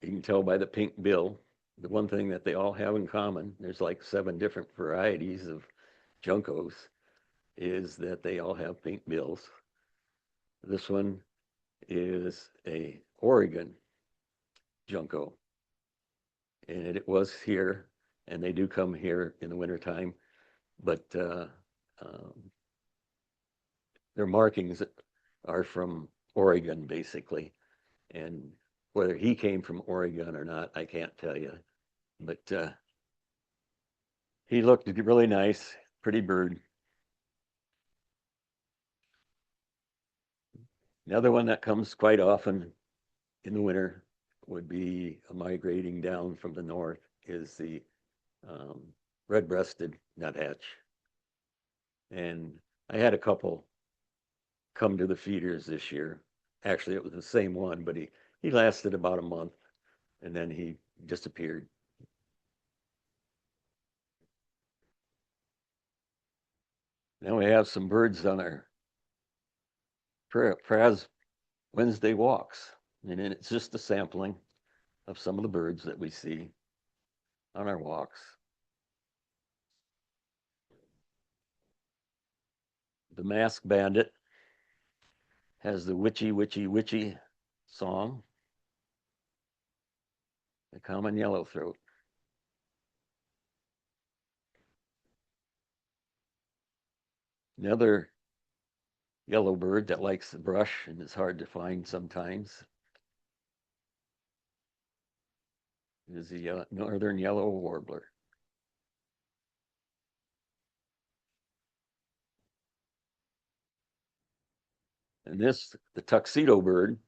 You can tell by the pink bill. The one thing that they all have in common, there's like 7 different varieties of juncos, is that they all have pink bills. This one is a Oregon junco, and it was here, and they do come here in the wintertime, but their markings are from Oregon, basically. And whether he came from Oregon or not, I can't tell you. But he looked really nice, pretty bird. Another one that comes quite often in the winter would be migrating down from the north is the red-breasted nuthatch. And I had a couple come to the feeders this year. Actually, it was the same one, but he lasted about a month, and then he disappeared. Now we have some birds on our Praz Wednesday walks, and it's just a sampling of some of the birds that we see on our walks. The masked bandit has the witchy, witchy, witchy song, the common yellowthroat. Another yellow bird that likes the brush and is hard to find sometimes is the northern yellow warbler. And this, the tuxedo bird,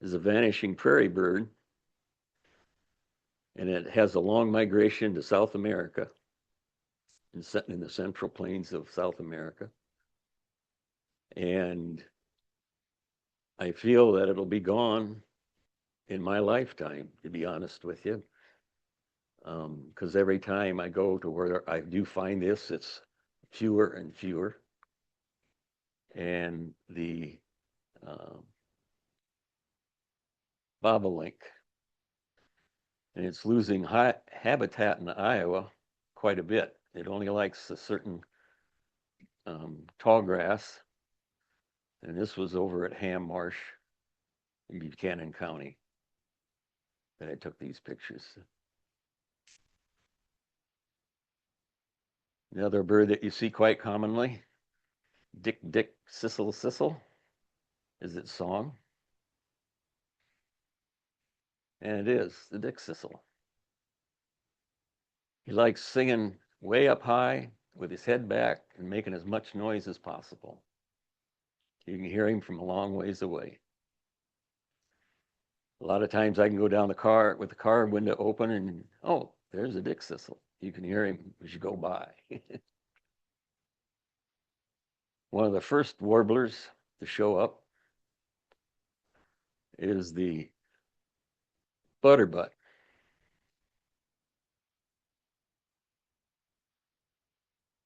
is a vanishing prairie bird, and it has a long migration to South America, in the central plains of South America. And I feel that it'll be gone in my lifetime, to be honest with you. Because every time I go to where I do find this, it's fewer and fewer. And the bobolink, and it's losing habitat in Iowa quite a bit. It only likes a certain tall grass, and this was over at Ham Marsh in Buchanan County that I took these pictures. Another bird that you see quite commonly, Dick, Dick, Sissel, Sissel, is its song. And it is the Dick Sissel. He likes singing way up high with his head back and making as much noise as possible. You can hear him from a long ways away. A lot of times I can go down the car with the car window open and, oh, there's a Dick Sissel. You can hear him as you go by. One of the first warblers to show up is the butterbutt.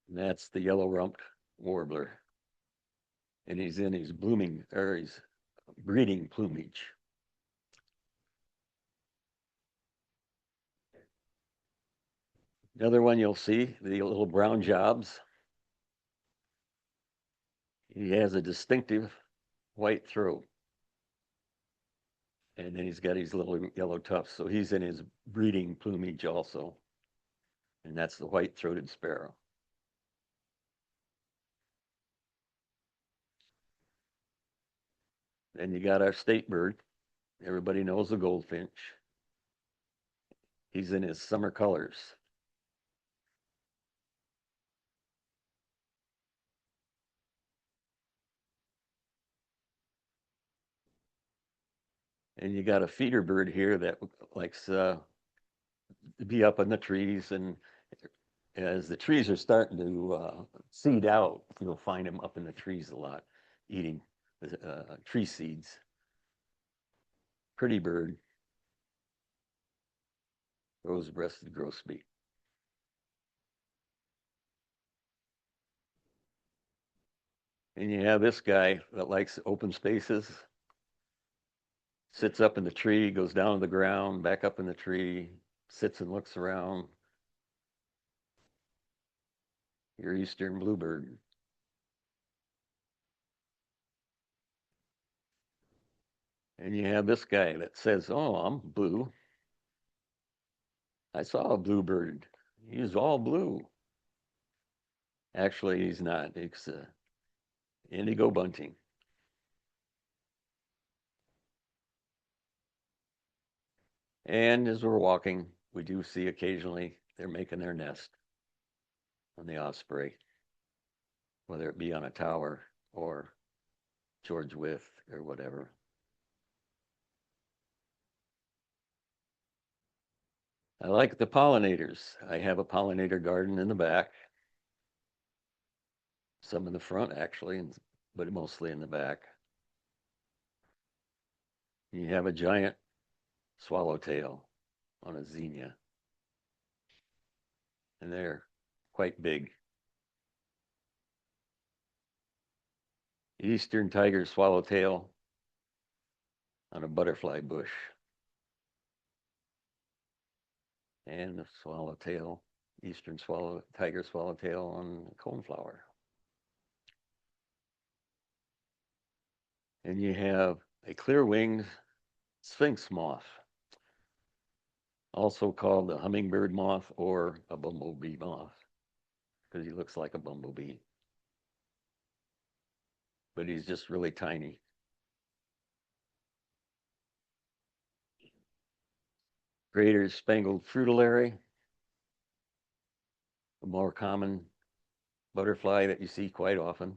And that's the yellow-rumped warbler. And he's in his blooming, or his breeding plumage. Another one you'll see, the little brown jobs. He has a distinctive white throat. And then he's got his little yellow tufts. So he's in his breeding plumage also. And that's the white-throated sparrow. Then you got our state bird. Everybody knows the goldfinch. He's in his summer colors. And you got a feeder bird here that likes to be up in the trees. And as the trees are starting to seed out, you'll find him up in the trees a lot, eating tree seeds. Pretty bird. Rose-breasted grosbeak. And you have this guy that likes open spaces, sits up in the tree, goes down to the ground, back up in the tree, sits and looks around. Your eastern bluebird. And you have this guy that says, oh, I'm blue. I saw a bluebird. He's all blue. Actually, he's not. It's indigo bunting. And as we're walking, we do see occasionally they're making their nest on the osprey, whether it be on a tower or George Wythe or whatever. I like the pollinators. I have a pollinator garden in the back, some in the front actually, but mostly in the back. You have a giant swallowtail on a zinnia, and they're quite big. Eastern tiger swallowtail on a butterfly bush, and the swallowtail, eastern tiger swallowtail on a coneflower. And you have a clear-winged sphinx moth, also called the hummingbird moth or a bumblebee moth, because he looks like a bumblebee. But he's just really tiny. Greater spangled fritillary, a more common butterfly that you see quite often.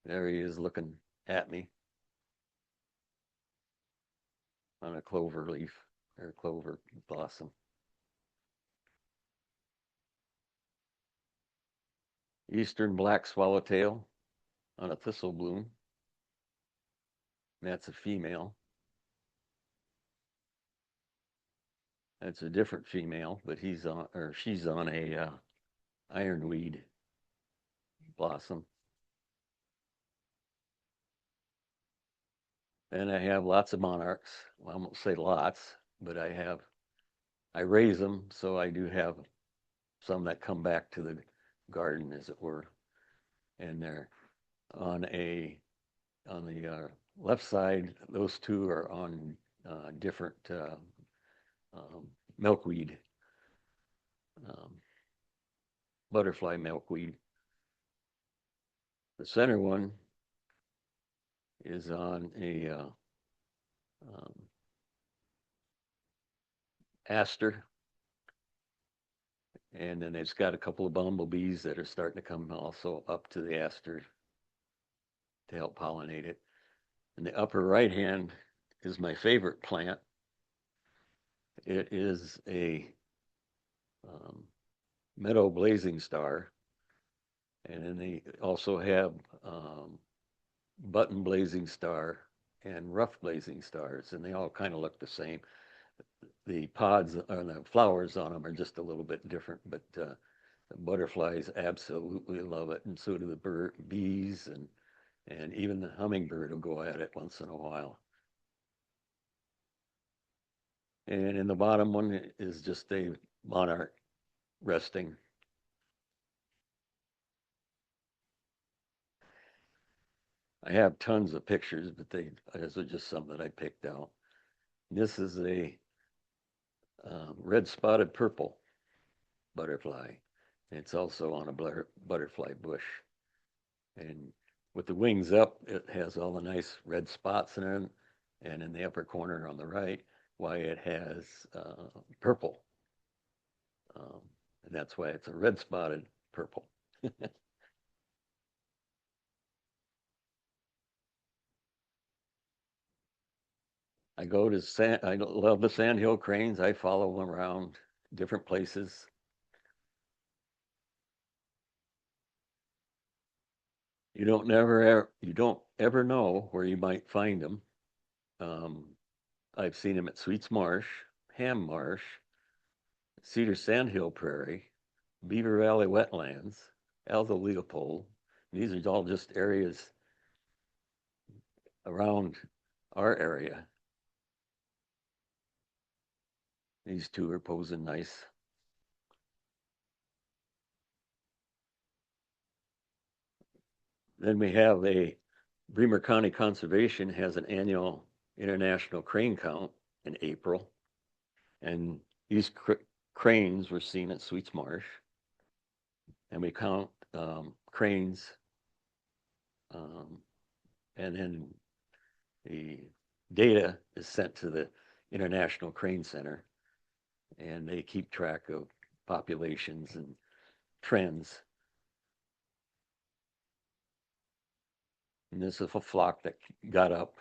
There he is looking at me on a clover leaf or clover blossom. Eastern black swallowtail on a thistle bloom. That's a female. That's a different female, but he's on or she's on a ironweed blossom. And I have lots of monarchs. Well, I won't say lots, but I raise them, so I do have some that come back to the garden, as it were. And they're on the left side. Those two are on different milkweed, butterfly milkweed. The center one is on a aster, and then it's got a couple of bumblebees that are starting to come also up to the aster to help pollinate it. And the upper right hand is my favorite plant. It is a meadow blazing star, and then they also have button blazing star and rough blazing stars, and they all kind of look the same. The pods or the flowers on them are just a little bit different, but the butterflies absolutely love it, and so do the bees, and even the hummingbird will go at it once in a while. And in the bottom one is just a monarch resting. I have tons of pictures, but those are just some that I picked out. This is a red spotted purple butterfly. It's also on a butterfly bush. And with the wings up, it has all the nice red spots in it. And in the upper corner on the right, why it has purple. And that's why it's a red spotted purple. I love the sandhill cranes. I follow them around different places. You don't ever know where you might find them. I've seen them at Sweets Marsh, Ham Marsh, Cedar Sandhill Prairie, Beaver Valley Wetlands, Aldo Leopold. These are all just areas around our area. These two are posing nice. Then we have Bremer County Conservation has an annual international crane count in April. And these cranes were seen at Sweets Marsh. And we count cranes. And then the data is sent to the International Crane Center. And they keep track of populations and trends. And this is a flock that got up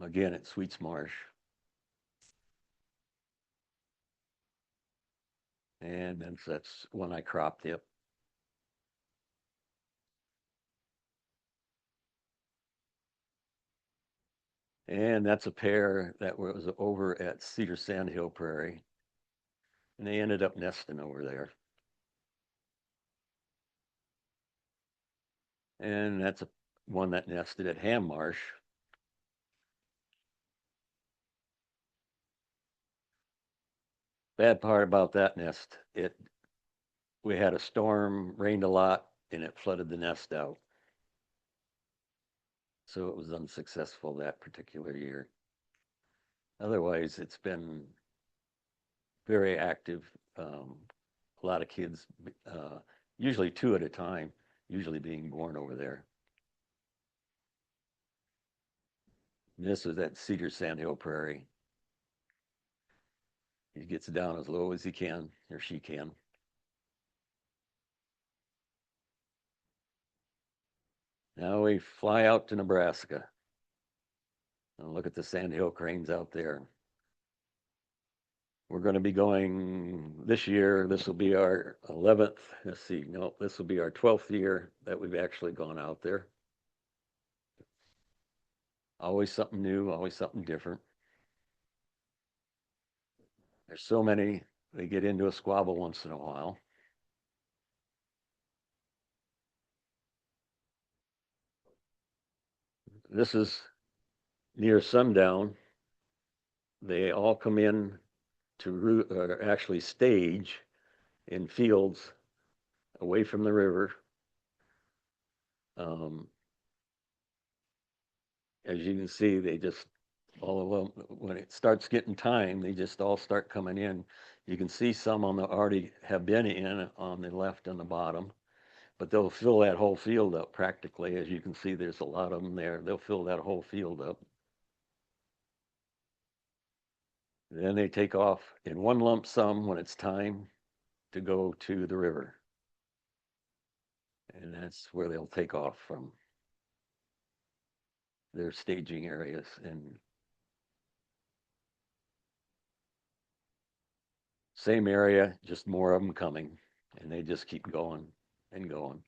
again at Sweets Marsh. And that's when I cropped it. And that's a pair that was over at Cedar Sandhill Prairie. And they ended up nesting over there. And that's one that nested at Ham Marsh. Bad part about that nest, we had a storm, rained a lot, and it flooded the nest out. So it was unsuccessful that particular year. Otherwise, it's been very active. A lot of kids, usually 2 at a time, usually being born over there. And this is at Cedar Sandhill Prairie. He gets down as low as he can, or she can. Now we fly out to Nebraska and look at the sandhill cranes out there. We're going to be going this year. This will be our 11th. Let's see. No, this will be our 12th year that we've actually gone out there. Always something new, always something different. There's so many, they get into a squabble once in a while. This is near sundown. They all come in to actually stage in fields away from the river. As you can see, they just, all of them, when it starts getting time, they just all start coming in. You can see some on the already have been in on the left and the bottom, but they'll fill that whole field up practically. As you can see, there's a lot of them there. They'll fill that whole field up. Then they take off in one lump sum when it's time to go to the river. And that's where they'll take off from their staging areas. And same area, just more of them coming. And they just keep going and going.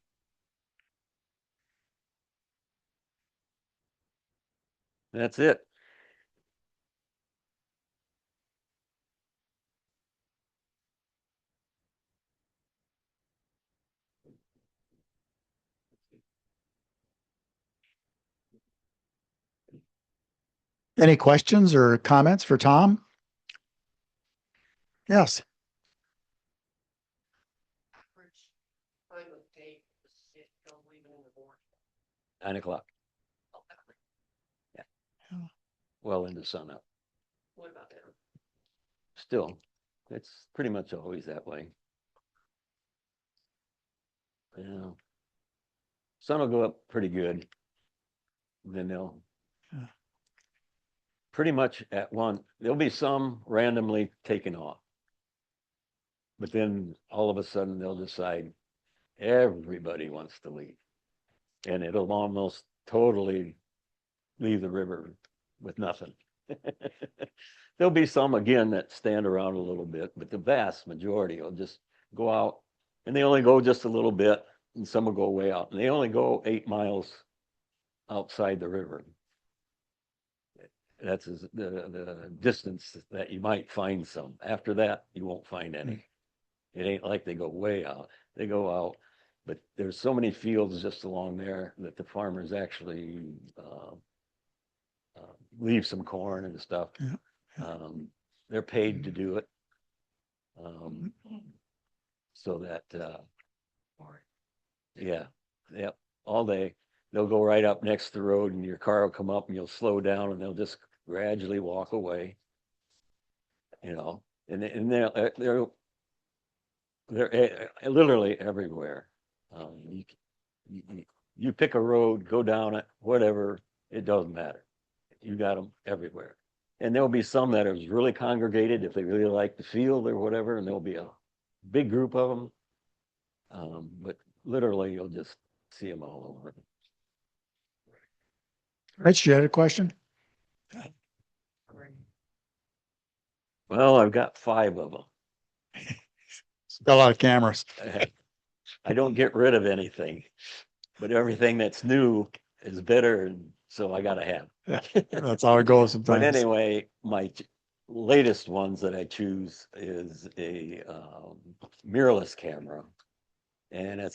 That's it. Any questions or comments for Tom? Yes. Average time of day to sit, go leaving in the morning. 9 o'clock. Oh, early. Yeah. Well into sun up. What about that? Still, it's pretty much always that way. Yeah. Sun will go up pretty good. Then they'll pretty much at one, there'll be some randomly taken off. But then all of a sudden they'll decide everybody wants to leave. And it'll almost totally leave the river with nothing. There'll be some again that stand around a little bit, but the vast majority will just go out, and they only go just a little bit, and some will go way out. And they only go 8 miles outside the river. That's the distance that you might find some. After that, you won't find any. It ain't like they go way out. They go out, but there's so many fields just along there that the farmers actually leave some corn and stuff. Yeah. They're paid to do it. So that, yeah, all day. They'll go right up next to the road, and your car will come up, and you'll slow down, and they'll just gradually walk away. And they're literally everywhere. You pick a road, go down it, whatever, it doesn't matter. You got them everywhere. And there'll be some that are really congregated if they really like the field or whatever, and there'll be a big group of them. But literally, you'll just see them all over. Rich, you had a question? Well, I've got 5 of them. Got a lot of cameras. I don't get rid of anything, but everything that's new is better, and so I got to have. That's how it goes sometimes. But anyway, my latest ones that I choose is a mirrorless camera, and it's